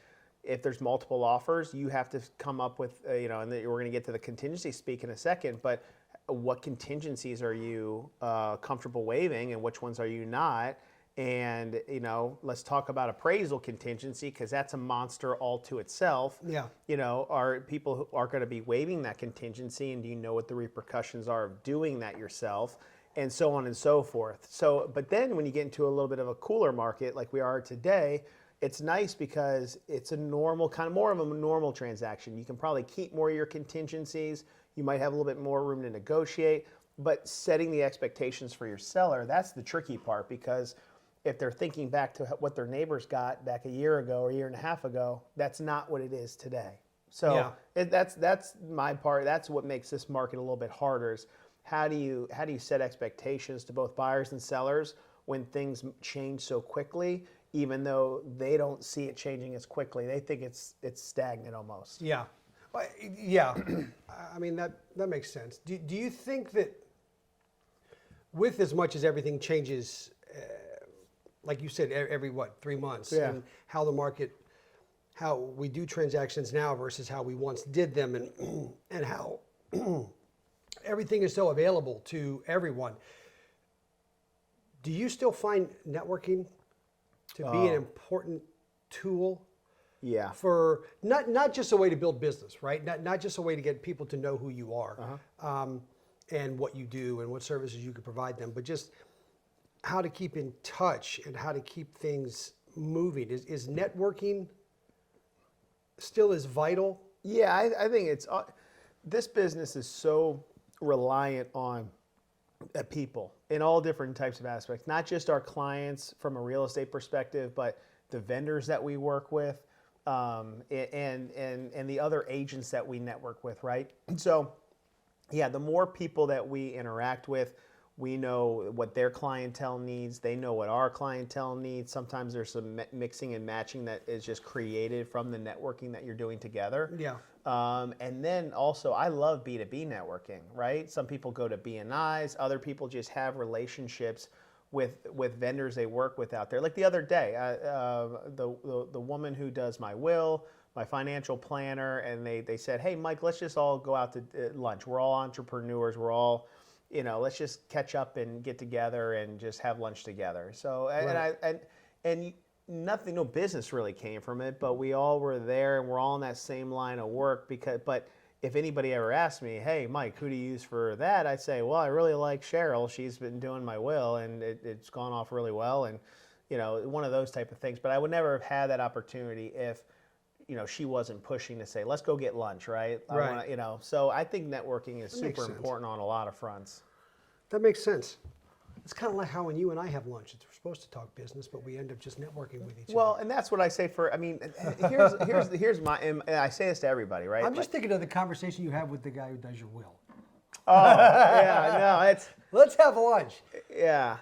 If there's multiple offers, you have to come up with, and we're going to get to the contingency speak in a second, but what contingencies are you comfortable waiving and which ones are you not? And, let's talk about appraisal contingency, because that's a monster all to itself. Yeah. Are people who are going to be waiving that contingency, and do you know what the repercussions are of doing that yourself, and so on and so forth. So, but then when you get into a little bit of a cooler market like we are today, it's nice because it's a normal, kind of more of a normal transaction. You can probably keep more of your contingencies. You might have a little bit more room to negotiate, but setting the expectations for your seller, that's the tricky part, because if they're thinking back to what their neighbors got back a year ago or a year and a half ago, that's not what it is today. So that's my part. That's what makes this market a little bit harder, is how do you set expectations to both buyers and sellers when things change so quickly, even though they don't see it changing as quickly. They think it's stagnant almost. Yeah. Yeah. I mean, that makes sense. Do you think that with as much as everything changes, like you said, every 3 months, and how the market, how we do transactions now versus how we once did them, and how everything is so available to everyone. Do you still find networking to be an important tool? Yeah. For not just a way to build business, right? Not just a way to get people to know who you are, and what you do and what services you could provide them, but just how to keep in touch and how to keep things moving. Is networking still as vital? Yeah, I think it's this business is so reliant on people in all different types of aspects, not just our clients from a real estate perspective, but the vendors that we work with, and the other agents that we network with, right? So, yeah, the more people that we interact with, we know what their clientele needs. They know what our clientele needs. Sometimes there's some mixing and matching that is just created from the networking that you're doing together. Yeah. And then also, I love B2B networking, right? Some people go to BNIs. Other people just have relationships with vendors they work with out there. Like the other day, the woman who does my will, my financial planner, and they said, hey, Mike, let's just all go out to lunch. We're all entrepreneurs. We're all, let's just catch up and get together and just have lunch together. So, and nothing, no business really came from it, but we all were there and we're all in that same line of work. But if anybody ever asked me, hey, Mike, who do you use for that? I'd say, well, I really like Cheryl. She's been doing my will and it's gone off really well. And, one of those type of things. But I would never have had that opportunity if, she wasn't pushing to say, let's go get lunch, right? Right. So I think networking is super important on a lot of fronts. That makes sense. It's kind of like how when you and I have lunch, we're supposed to talk business, but we end up just networking with each other. Well, and that's what I say here's my, and I say this to everybody, right? I'm just thinking of the conversation you have with the guy who does your will. Oh, yeah, no, it's. Let's have lunch. Yeah.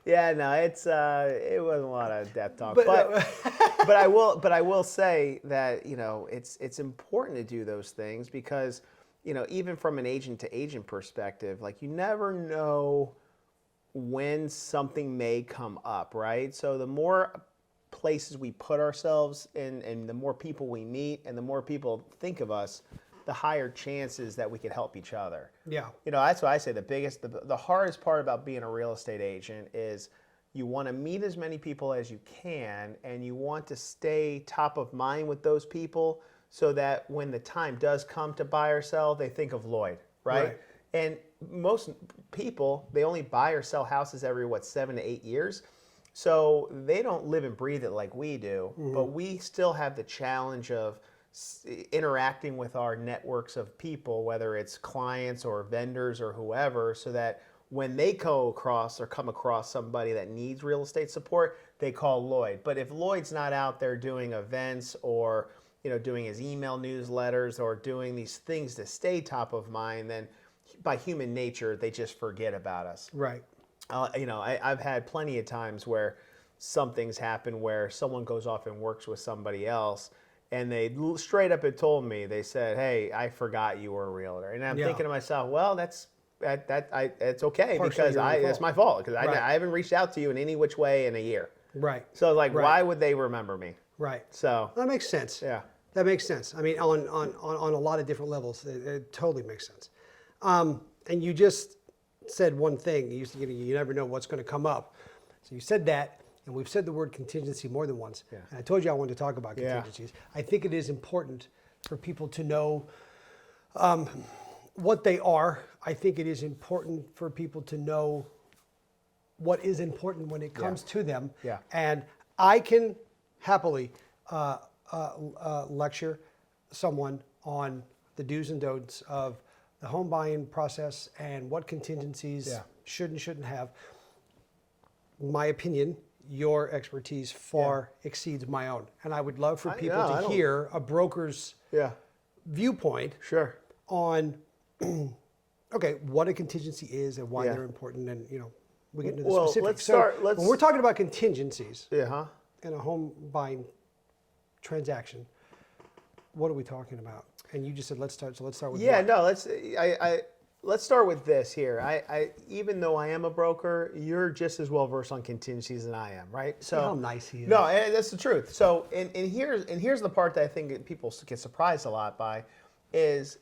Yeah, no, it wasn't a lot of depth talk, but I will say that it's important to do those things because even from an agent to agent perspective, like you never know when something may come up, right? So the more places we put ourselves in, and the more people we meet, and the more people think of us, the higher chances that we could help each other. Yeah. That's why I say the hardest part about being a real estate agent is you want to meet as many people as you can, and you want to stay top of mind with those people so that when the time does come to buy or sell, they think of Lloyd, right? And most people, they only buy or sell houses every, 7 to 8 years. So they don't live and breathe it like we do, but we still have the challenge of interacting with our networks of people, whether it's clients or vendors or whoever, so that when they come across somebody that needs real estate support, they call Lloyd. But if Lloyd's not out there doing events or doing his email newsletters or doing these things to stay top of mind, then by human nature, they just forget about us. Right. I've had plenty of times where something's happened where someone goes off and works with somebody else, and they straight up had told me, they said, hey, I forgot you were a realtor. And I'm thinking to myself, well, it's okay because it's my fault because I haven't reached out to you in any which way in a year. Right. So why would they remember me? Right. So that makes sense. Yeah. That makes sense. I mean, on a lot of different levels, it totally makes sense. And you just said one thing. You never know what's going to come up. So you said that, and we've said the word contingency more than once. Yeah. And I told you I wanted to talk about contingencies. I think it is important for people to know what they are. I think it is important for people to know what is important when it comes to them. Yeah. And I can happily lecture someone on the do's and don'ts of the home buying process and what contingencies should and shouldn't have. My opinion, your expertise far exceeds my own. And I would love for people to hear a broker's viewpoint on okay, what a contingency is and why they're important, and we get into the specifics. When we're talking about contingencies in a home buying transaction, what are we talking about? And you just said let's start with let's start with this here. I even though I am a broker, you're just as well versed on contingencies than I am, right? So how nice he is. No, that's the truth. So and here's the part that I think people get surprised a lot by is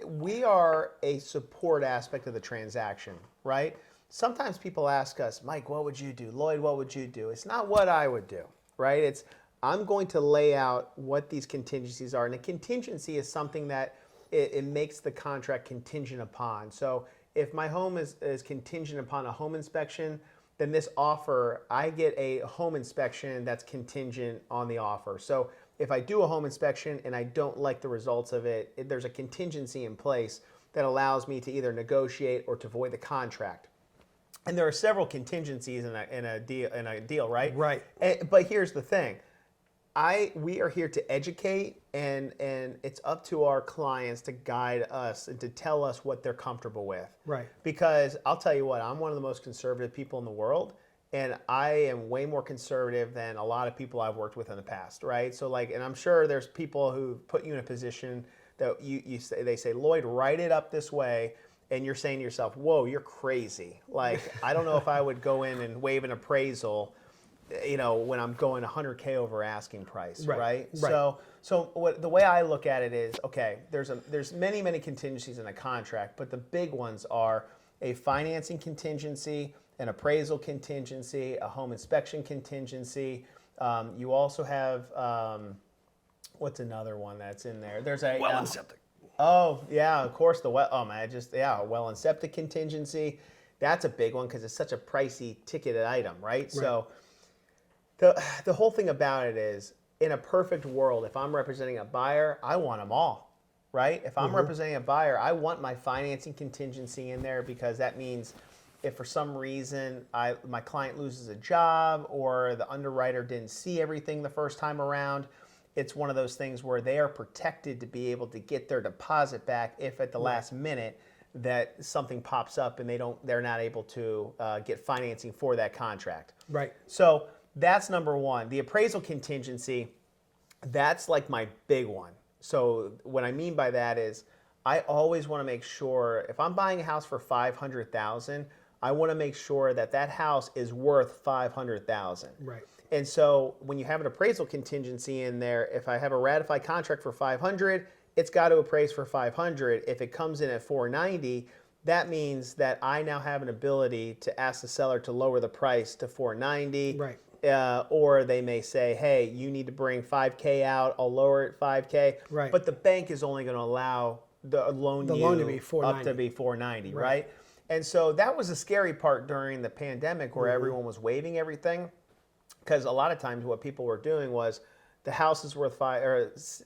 we are a support aspect of the transaction, right? Sometimes people ask us, Mike, what would you do? Lloyd, what would you do? It's not what I would do, right? I'm going to lay out what these contingencies are. And a contingency is something that it makes the contract contingent upon. So if my home is contingent upon a home inspection, then this offer, I get a home inspection that's contingent on the offer. So if I do a home inspection and I don't like the results of it, there's a contingency in place that allows me to either negotiate or to void the contract. And there are several contingencies in a deal, right? Right. But here's the thing. We are here to educate, and it's up to our clients to guide us and to tell us what they're comfortable with. Right. Because I'll tell you what, I'm one of the most conservative people in the world, and I am way more conservative than a lot of people I've worked with in the past, right? So and I'm sure there's people who put you in a position that they say, Lloyd, write it up this way, and you're saying to yourself, whoa, you're crazy. I don't know if I would go in and waive an appraisal when I'm going 100K over asking price, right? So the way I look at it is, okay, there's many contingencies in a contract, but the big ones are a financing contingency, an appraisal contingency, a home inspection contingency. You also have what's another one that's in there? There's a well and septic. Oh yeah, of course a well and septic contingency. That's a big one because it's such a pricey ticketed item, right? So the whole thing about it is, in a perfect world, if I'm representing a buyer, I want them all, right? If I'm representing a buyer, I want my financing contingency in there, because that means if for some reason my client loses a job or the underwriter didn't see everything the first time around, it's one of those things where they are protected to be able to get their deposit back if at the last minute that something pops up and they're not able to get financing for that contract. Right. So that's number one. The appraisal contingency, that's like my big one. So what I mean by that is, I always want to make sure if I'm buying a house for $500,000, I want to make sure that house is worth $500,000. Right. And so when you have an appraisal contingency in there, if I have a ratified contract for $500, it's got to appraise for $500. If it comes in at $490, that means that I now have an ability to ask the seller to lower the price to $490. Right. Or they may say, hey, you need to bring $5K out, I'll lower it $5K. Right. But the bank is only going to allow the loan to be $490, right? And so that was the scary part during the pandemic, where everyone was waiving everything, because a lot of times what people were doing was the house is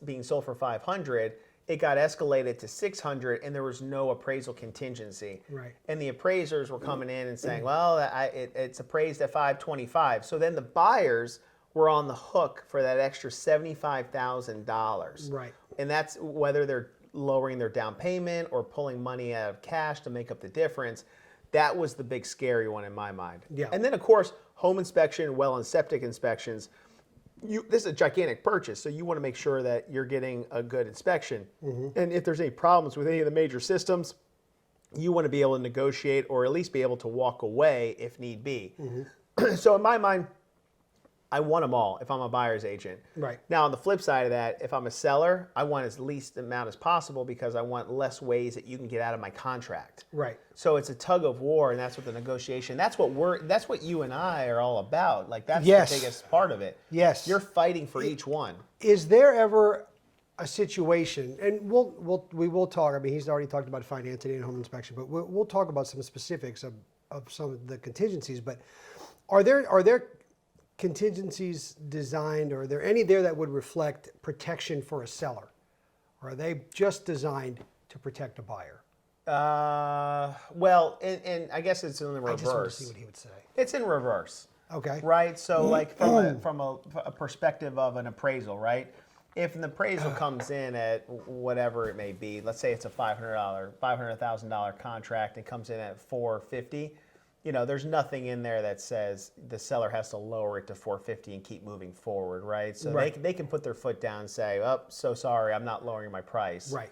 being sold for $500. It got escalated to $600, and there was no appraisal contingency. Right. And the appraisers were coming in and saying, well, it's appraised at $525. So then the buyers were on the hook for that extra $75,000. Right. And that's whether they're lowering their down payment or pulling money out of cash to make up the difference. That was the big scary one in my mind. Yeah. And then, of course, home inspection, well and septic inspections. This is a gigantic purchase, so you want to make sure that you're getting a good inspection. And if there's any problems with any of the major systems, you want to be able to negotiate or at least be able to walk away if need be. So in my mind, I want them all if I'm a buyer's agent. Right. Now, on the flip side of that, if I'm a seller, I want as least amount as possible because I want less ways that you can get out of my contract. Right. So it's a tug of war, and that's what the negotiation. That's what you and I are all about. Like that's Yes. the biggest part of it. Yes. You're fighting for each one. Is there ever a situation, and we will talk, I mean, he's already talked about financing and home inspection, but we'll talk about some specifics of some of the contingencies, but are there contingencies designed, or are there any there that would reflect protection for a seller? Or are they just designed to protect a buyer? Well, and I guess it's in the reverse. I just want to see what he would say. It's in reverse. Okay. Right? So like from a perspective of an appraisal, right? If an appraisal comes in at whatever it may be, let's say it's a $500,000 contract and comes in at $450,000, you know, there's nothing in there that says the seller has to lower it to $450,000 and keep moving forward, right? So Right. they can put their foot down and say, oh, so sorry, I'm not lowering my price. Right.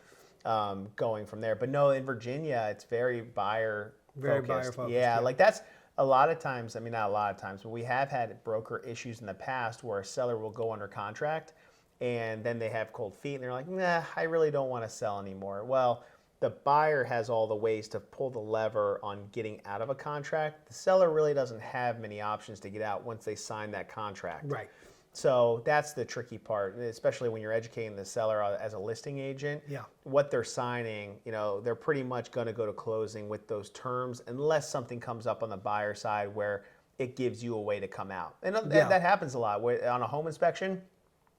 Going from there. But no, in Virginia, it's very buyer focused. focused, Yeah, yeah. like that's a lot of times, I mean, not a lot of times, but we have had broker issues in the past where a seller will go under contract and then they have cold feet and they're like, nah, I really don't want to sell anymore. Well, the buyer has all the ways to pull the lever on getting out of a contract. The seller really doesn't have many options to get out once they sign that contract. Right. So that's the tricky part, especially when you're educating the seller as a listing agent. Yeah. What they're signing, you know, they're pretty much going to go to closing with those terms unless something comes up on the buyer side where it gives you a way to come out. And Yeah. that happens a lot. On a home inspection,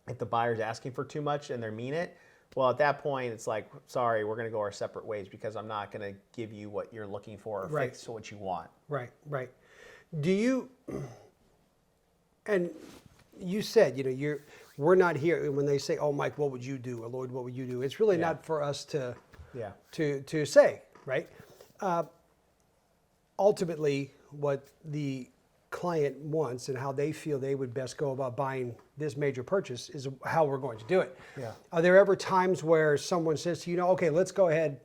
if the buyer's asking for too much and they mean it, well, at that point, it's like, sorry, we're going to go our separate ways because I'm not going to give you what you're looking for or Right. fix what you want. Right, right. Do you, and you said, you know, we're not here when they say, oh, Mike, what would you do? Or Lloyd, what would you do? It's really Yeah. not for us to Yeah. to say, right? Ultimately, what the client wants and how they feel they would best go about buying this major purchase is how we're going to do it. Yeah. Are there ever times where someone says to you, know, okay, let's go ahead.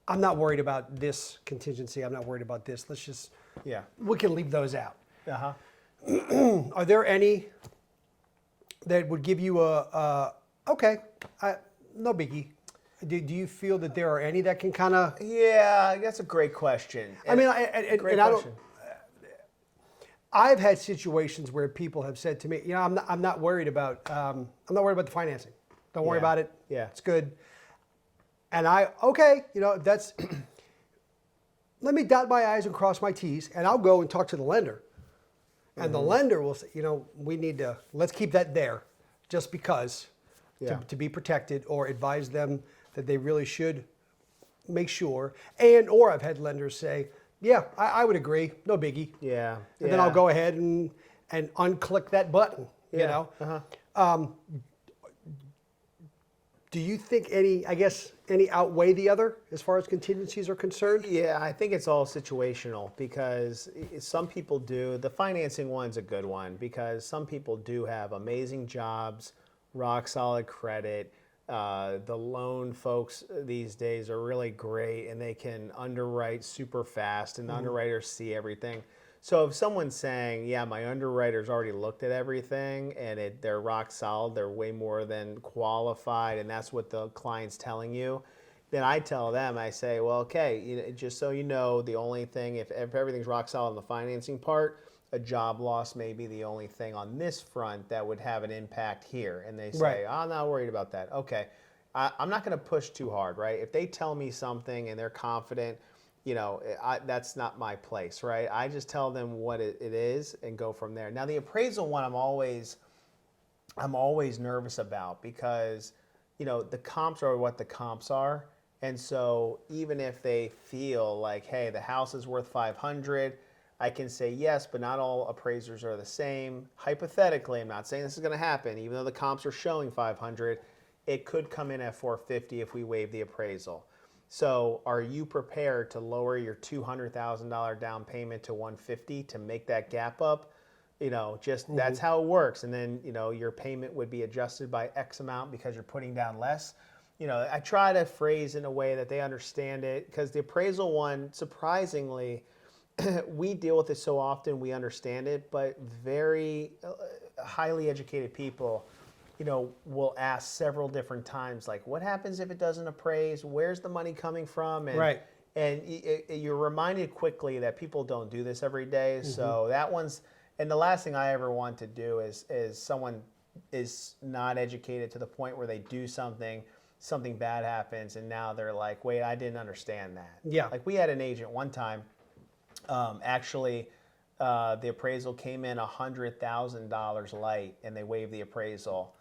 I'm not worried about this contingency. I'm not worried about this. Let's just, Yeah. we can leave those out. Uh-huh. Are there any that would give you okay, no biggie? Do you feel that there are any that can kind of? Yeah, that's a great question. I mean, Great and I don't. question. I've had situations where people have said to me, you know, I'm not worried about the financing. Don't worry Yeah. about it. Yeah. It's good. And okay, you know, that's. Let me dot my I's and cross my T's, and I'll go and talk to the lender. And the lender will say, you know, let's keep that there just because Yeah. to be protected, or advise them that they really should make sure. Or I've had lenders say, yeah, I would agree, no biggie. Yeah. And then I'll go ahead and unclick that button, you Yeah. know. Uh-huh. Do you think any outweigh the other as far as contingencies are concerned? Yeah, I think it's all situational because some people do. The financing one's a good one because some people do have amazing jobs, rock solid credit. The loan folks these days are really great and they can underwrite super fast and the underwriters see everything. So if someone's saying, yeah, my underwriter's already looked at everything and they're rock solid, they're way more than qualified, and that's what the client's telling you, then I tell them, I say, well, okay, you know, just so you know, the only thing, if everything's rock solid on the financing part, a job loss may be the only thing on this front that would have an impact here. And they say, Right. I'm not worried about that. Okay, I'm not going to push too hard, right? If they tell me something and they're confident, you know, that's not my place, right? I just tell them what it is and go from there. Now, the appraisal one, I'm always nervous about because, you know, the comps are what the comps are. And so even if they feel like, hey, the house is worth 500, I can say yes, but not all appraisers are the same. Hypothetically, I'm not saying this is going to happen, even though the comps are showing 500, it could come in at 450 if we waive the appraisal. So are you prepared to lower your $200,000 down payment to 150 to make that gap up? You know, just that's how it works. And then, you know, your payment would be adjusted by X amount because you're putting down less. You know, I try to phrase in a way that they understand it because the appraisal one, surprisingly, we deal with it so often, we understand it, but very highly educated people, will ask several different times, like, what happens if it doesn't appraise? Where's the money coming from? And, Right. And you're reminded quickly that people don't do this every day. So that one's, and the last thing I ever want to do is someone is not educated to the point where they do something bad happens, and now they're like, wait, I didn't understand that. Yeah. Like we had an agent one time, the appraisal came in $100,000 light, and they waived the appraisal.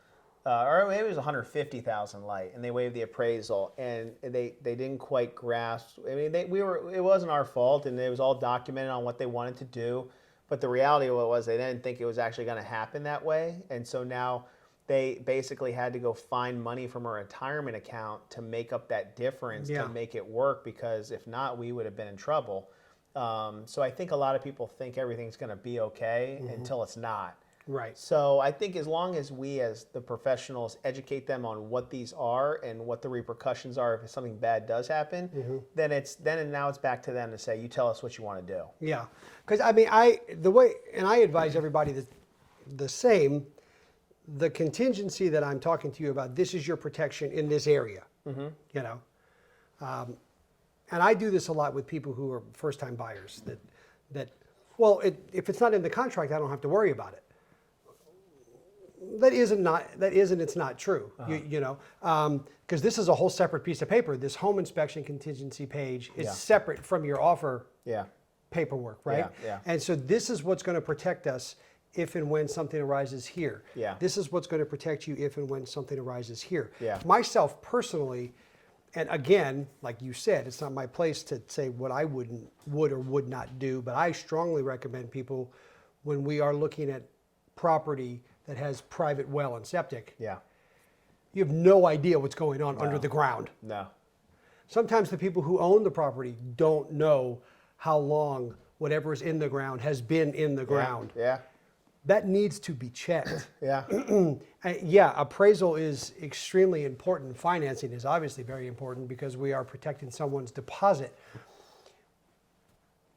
Or maybe it was $150,000 light, and they waived the appraisal, and they didn't quite grasp. I mean, it wasn't our fault, and it was all documented on what they wanted to do. But the reality of it was they didn't think it was actually going to happen that way, and so now they basically had to go find money from a retirement account to make up that difference to make it work, because if not, we would have been in trouble. So I think a lot of people think everything's going to be okay until it's not. Right. So I think as long as we as the professionals educate them on what these are and what the repercussions are if something bad does happen, then now it's back to them to say, you tell us what you want to do. Yeah. Because I mean, I advise everybody the same. The contingency that I'm talking to you about, this is your protection in this area. And I do this a lot with people who are first-time buyers. If it's not in the contract, I don't have to worry about it. It's not true. Because this is a whole separate piece of paper. This home inspection contingency page is separate from your offer paperwork, right? Yeah. And so this is what's going to protect us if and when something arises here. Yeah. This is what's going to protect you if and when something arises here. Yeah. Myself personally, and again, like you said, it's not my place to say what I would or would not do, but I strongly recommend people, when we are looking at property that has private well and septic, you have no idea what's going on under the ground. No. Sometimes the people who own the property don't know how long whatever is in the ground has been in the ground. Yeah. That needs to be checked. Yeah. Appraisal is extremely important. Financing is obviously very important because we are protecting someone's deposit.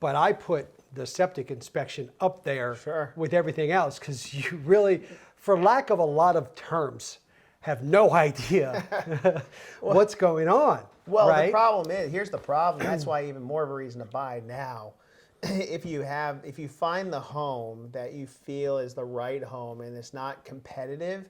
But I put the septic inspection up there with everything else, because you really, for lack of a lot of terms, have no idea what's going on. Well, right? The problem is, here's the problem. That's why even more of a reason to buy now. If you find the home that you feel is the right home and it's not competitive,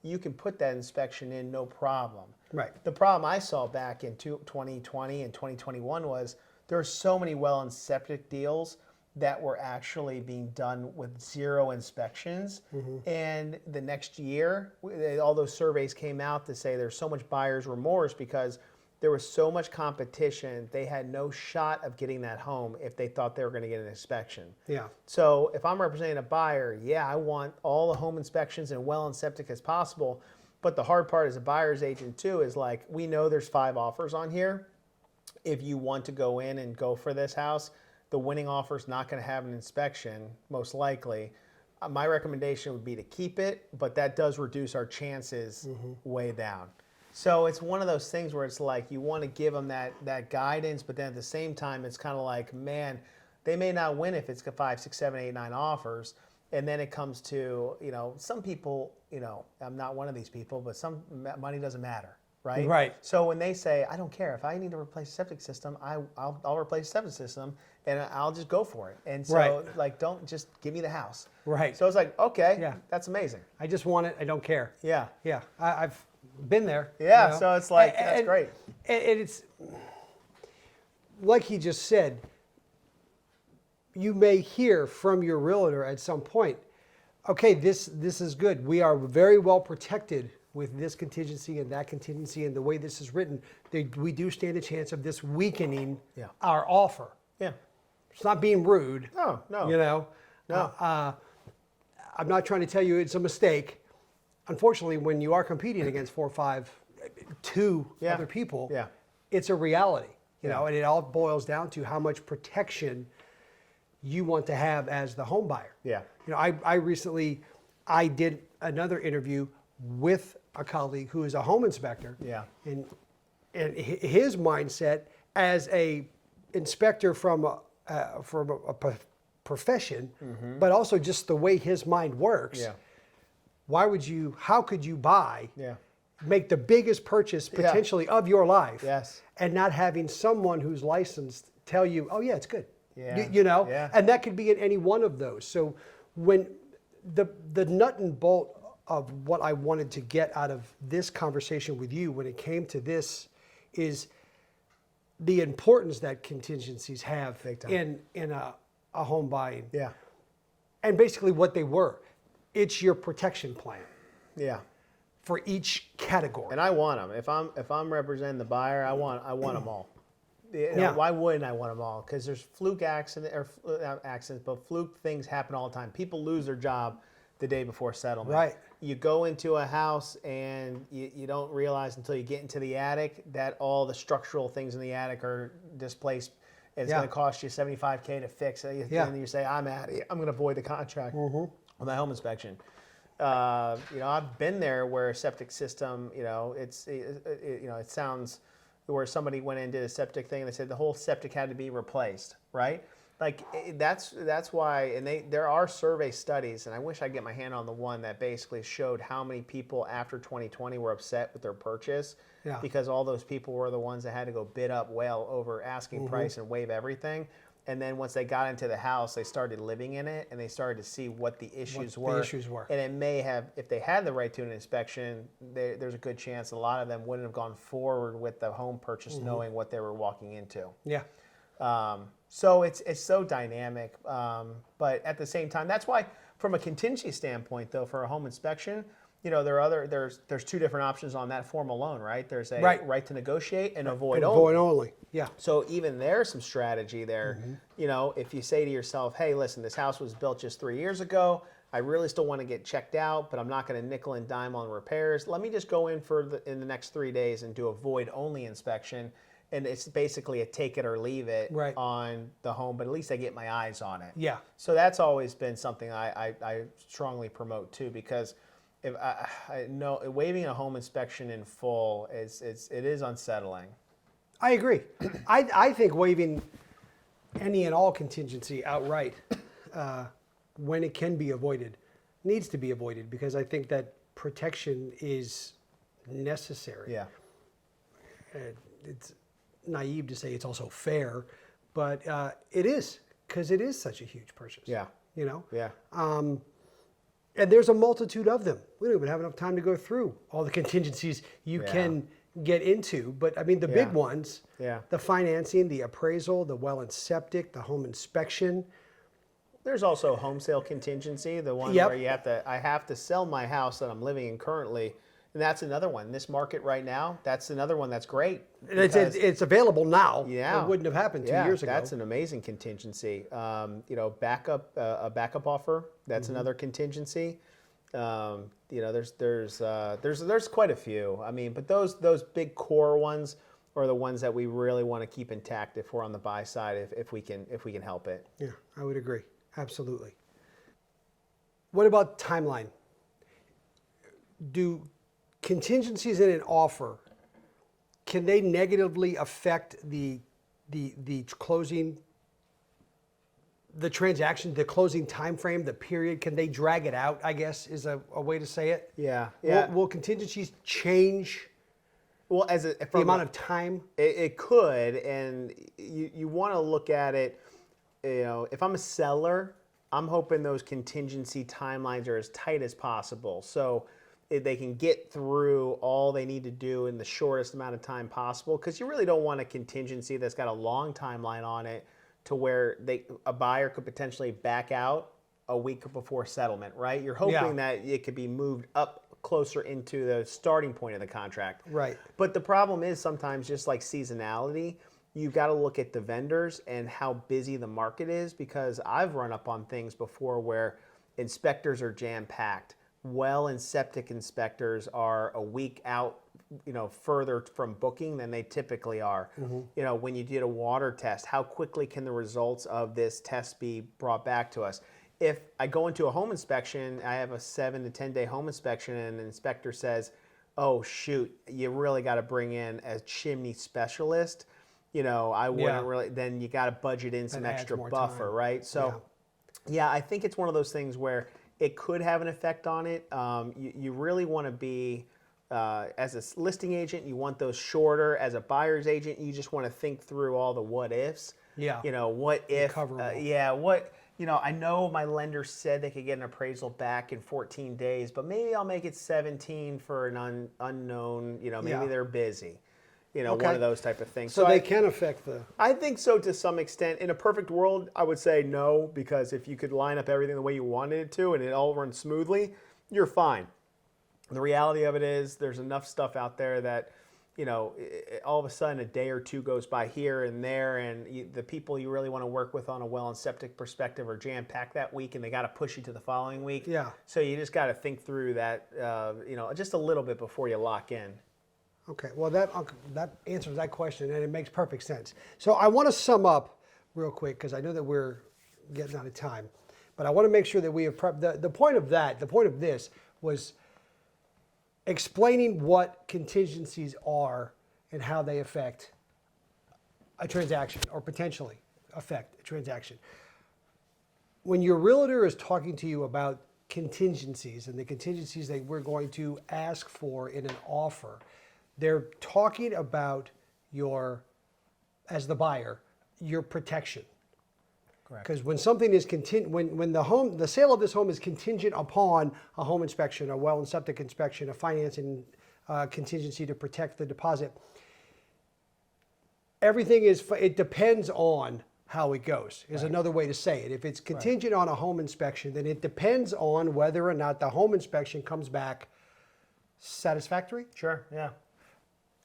you can put that inspection in, no problem. Right. The problem I saw back in 2020 and 2021 was there were so many well and septic deals that were actually being done with 0 inspections. And the next year, all those surveys came out to say there's so much buyer's remorse because there was so much competition, they had no shot of getting that home if they thought they were going to get an inspection. Yeah. So if I'm representing a buyer, I want all the home inspections and well and septic as possible. But the hard part as a buyer's agent too is, like, we know there's 5 offers on here. If you want to go in and go for this house, the winning offer is not going to have an inspection, most likely. My recommendation would be to keep it, but that does reduce our chances way down. So it's one of those things where it's like you want to give them that guidance, but then at the same time, it's kind of like, man, they may not win if it's 5, 6, 7, 8, 9 offers. And then it comes to, some people, I'm not one of these people, but some money doesn't matter. Right? Right. So when they say, I don't care, if I need to replace a septic system, I'll replace a septic system, and I'll just go for it. And so, don't just give me the house. Right. So it's like, okay, that's amazing. I just want it. I don't care. Yeah. Yeah. I've been there. Yeah. So it's like, that's great. And it's like he just said, you may hear from your realtor at some point, okay, this is good. We are very well protected with this contingency and that contingency, and the way this is written, we do stand a chance of this weakening our offer. Yeah. It's not being rude. No. No. I'm not trying to tell you it's a mistake. Unfortunately, when you are competing against 4 or 5, 2 other people, it's a reality. And it all boils down to how much protection you want to have as the home buyer. Yeah. I recently did another interview with a colleague who is a home inspector. Yeah. And his mindset as a inspector from profession, but also just the way his mind works. Yeah. How could you buy, Yeah. make the biggest purchase potentially of your life, Yes. and not having someone who's licensed tell you, oh yeah, it's good. Yeah. You know, Yeah. and that could be in any one of those. So when the nut and bolt of what I wanted to get out of this conversation with you when it came to this is the importance that contingencies have Big time. in a home buying. Yeah. And basically what they were. It's your protection plan Yeah. for each category. And I want them. If I'm representing the buyer, I want them all. Yeah. Why wouldn't I want them all? Because there's fluke accidents, but fluke things happen all the time. People lose their job the day before settlement. Right. You go into a house and you don't realize until you get into the attic that all the structural things in the attic are displaced. It's going to cost you $75K to fix it. And you say, I'm out of here. I'm going to void the contract on the home inspection. I've been there where a septic system, it sounds where somebody went and did a septic thing and they said the whole septic had to be replaced, right? Like that's why, and there are survey studies, and I wish I'd get my hand on the one that basically showed how many people after 2020 were upset with their purchase because all those people were the ones that had to go bid up well over asking price and waive everything. And then once they got into the house, they started living in it, and they started to see what the issues were. And it may have, if they had the right to an inspection, there's a good chance a lot of them wouldn't have gone forward with the home purchase knowing what they were walking into. Yeah. So it's so dynamic. But at the same time, that's why from a contingency standpoint, though, for a home inspection, there's two different options on that form alone, right? There's a right to negotiate and avoid only. Avoid only, yeah. So even there's some strategy there. If you say to yourself, hey, listen, this house was built just 3 years ago. I really still want to get checked out, but I'm not going to nickel and dime on repairs. Let me just go in in the next 3 days and do a void only inspection. And it's basically a take it or leave it on the home, but at least I get my eyes on it. Yeah. So that's always been something I strongly promote too, because if I know waiving a home inspection in full it is unsettling. I agree. I think waiving any and all contingency outright when it can be avoided needs to be avoided, because I think that protection is necessary. Yeah. It's naive to say it's also fair, but it is, because it is such a huge purchase. Yeah. Yeah. And there's a multitude of them. We don't even have enough time to go through all the contingencies you can get into. But I mean, the big ones, the financing, the appraisal, the well and septic, the home inspection. There's also home sale contingency, the one where I have to sell my house that I'm living in currently. And that's another one. This market right now, that's another one that's great. It's available now. Yeah. It wouldn't have happened 2 years ago. That's an amazing contingency. A backup offer, that's another contingency. There's quite a few. I mean, but those big core ones are the ones that we really want to keep intact if we're on the buy side, if we can help it. Yeah, I would agree. Absolutely. What about timeline? Do contingencies in an offer, can they negatively affect the closing, the transaction, the closing time frame, the period? Can they drag it out, I guess, is a way to say it? Yeah. Will contingencies change the amount of time? It could, and you want to look at it, if I'm a seller, I'm hoping those contingency timelines are as tight as possible. So they can get through all they need to do in the shortest amount of time possible, because you really don't want a contingency that's got a long timeline on it to where a buyer could potentially back out a week before settlement, right? You're hoping that it could be moved up closer into the starting point of the contract. Right. But the problem is sometimes, just like seasonality, you've got to look at the vendors and how busy the market is, because I've run up on things before where inspectors are jam-packed. Well and septic inspectors are a week out, further from booking than they typically are. When you did a water test, how quickly can the results of this test be brought back to us? If I go into a home inspection, I have a 7 to 10 day home inspection, and an inspector says, oh shoot, you really got to bring in a chimney specialist. I wouldn't Yeah. really. Then you got to budget in some That adds extra more buffer, time. right? So, yeah, I think it's one of those things where it could have an effect on it. You really want to be, as a listing agent, you want those shorter. As a buyer's agent, you just want to think through all the what ifs. Yeah. What if? cover 'em all. Yeah, I know my lender said they could get an appraisal back in 14 days, but maybe I'll make it 17 for an unknown. Maybe Yeah. they're busy. One Okay. of those type of things. So they can affect the. I think so to some extent. In a perfect world, I would say no, because if you could line up everything the way you wanted it to and it all runs smoothly, you're fine. The reality of it is there's enough stuff out there that, all of a sudden a day or two goes by here and there, and the people you really want to work with on a well and septic perspective are jam-packed that week, and they got to push you to the following week. Yeah. So you just got to think through that, just a little bit before you lock in. Okay, well, that answers that question, and it makes perfect sense. So I want to sum up real quick, because I know that we're getting out of time, but I want to make sure that we have prepped. The point of this was explaining what contingencies are and how they affect a transaction, or potentially affect a transaction. When your realtor is talking to you about contingencies and the contingencies that we're going to ask for in an offer, they're talking about as the buyer, your protection. Correct. Because when something is when the sale of this home is contingent upon a home inspection, a well and septic inspection, a financing contingency to protect the deposit, it depends on how it goes, is another way to say it. If it's contingent on a home inspection, then it depends on whether or not the home inspection comes back satisfactory. Sure, yeah.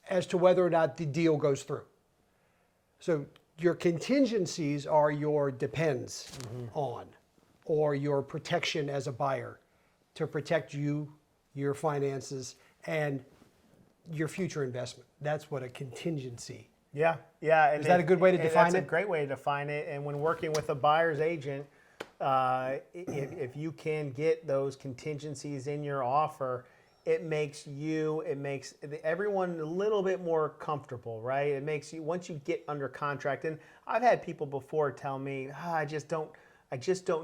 As to whether or not the deal goes through. So your contingencies are your depends on, or your protection as a buyer to protect you, your finances, and your future investment. That's what a contingency. Yeah. Is that a good way to define That's it? a great way to define it. And when working with a buyer's agent, if you can get those contingencies in your offer, it makes everyone a little bit more comfortable, right? It makes you, once you get under contract, and I've had people before tell me, I just don't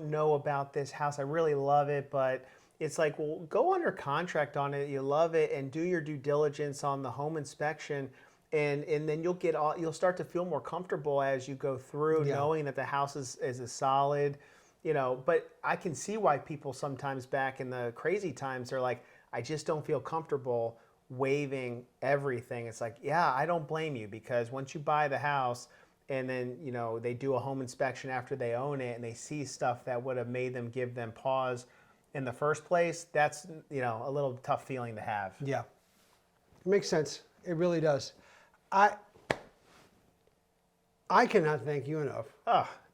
know about this house. I really love it, but it's like, well, go under contract on it. You love it, and do your due diligence on the home inspection, and then you'll start to feel more comfortable as you go through, knowing that the house is a solid, But I can see why people sometimes back in the crazy times are like, I just don't feel comfortable waiving everything. It's like, yeah, I don't blame you, because once you buy the house and then, they do a home inspection after they own it and they see stuff that would have made them give them pause in the first place, that's, a little tough feeling to have. Yeah. It makes sense. It really does. I cannot thank you enough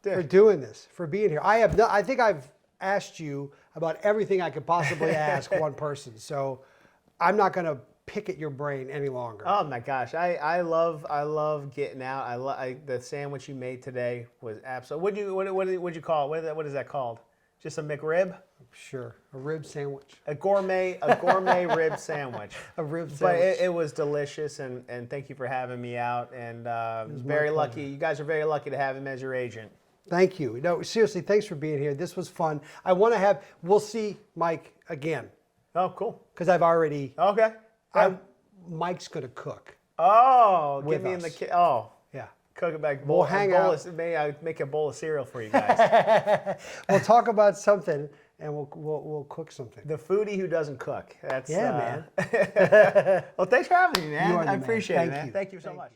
for doing this, for being here. I think I've asked you about everything I could possibly ask one person. So I'm not going to pick at your brain any longer. Oh my gosh, I love getting out. The sandwich you made today was absolutely. What'd you call it? What is that called? Just a McRib? Sure, a rib sandwich. A gourmet rib sandwich. A rib sandwich. But it was delicious, and thank you for having me out. And very lucky. You guys are very lucky to have him as your agent. Thank you. No, seriously, thanks for being here. This was fun. We'll see Mike again. Oh, cool. Because I've already. Okay. Mike's going to cook. Oh, with get me us. in the kitchen. Oh. Yeah. Cook it back. We'll hang out. May I make a bowl of cereal for you guys? We'll talk about something, and we'll cook something. The foodie who doesn't cook. That's man. Well, thanks for having me, man. You are the I man. appreciate it, Thank man. you. Thank you so much.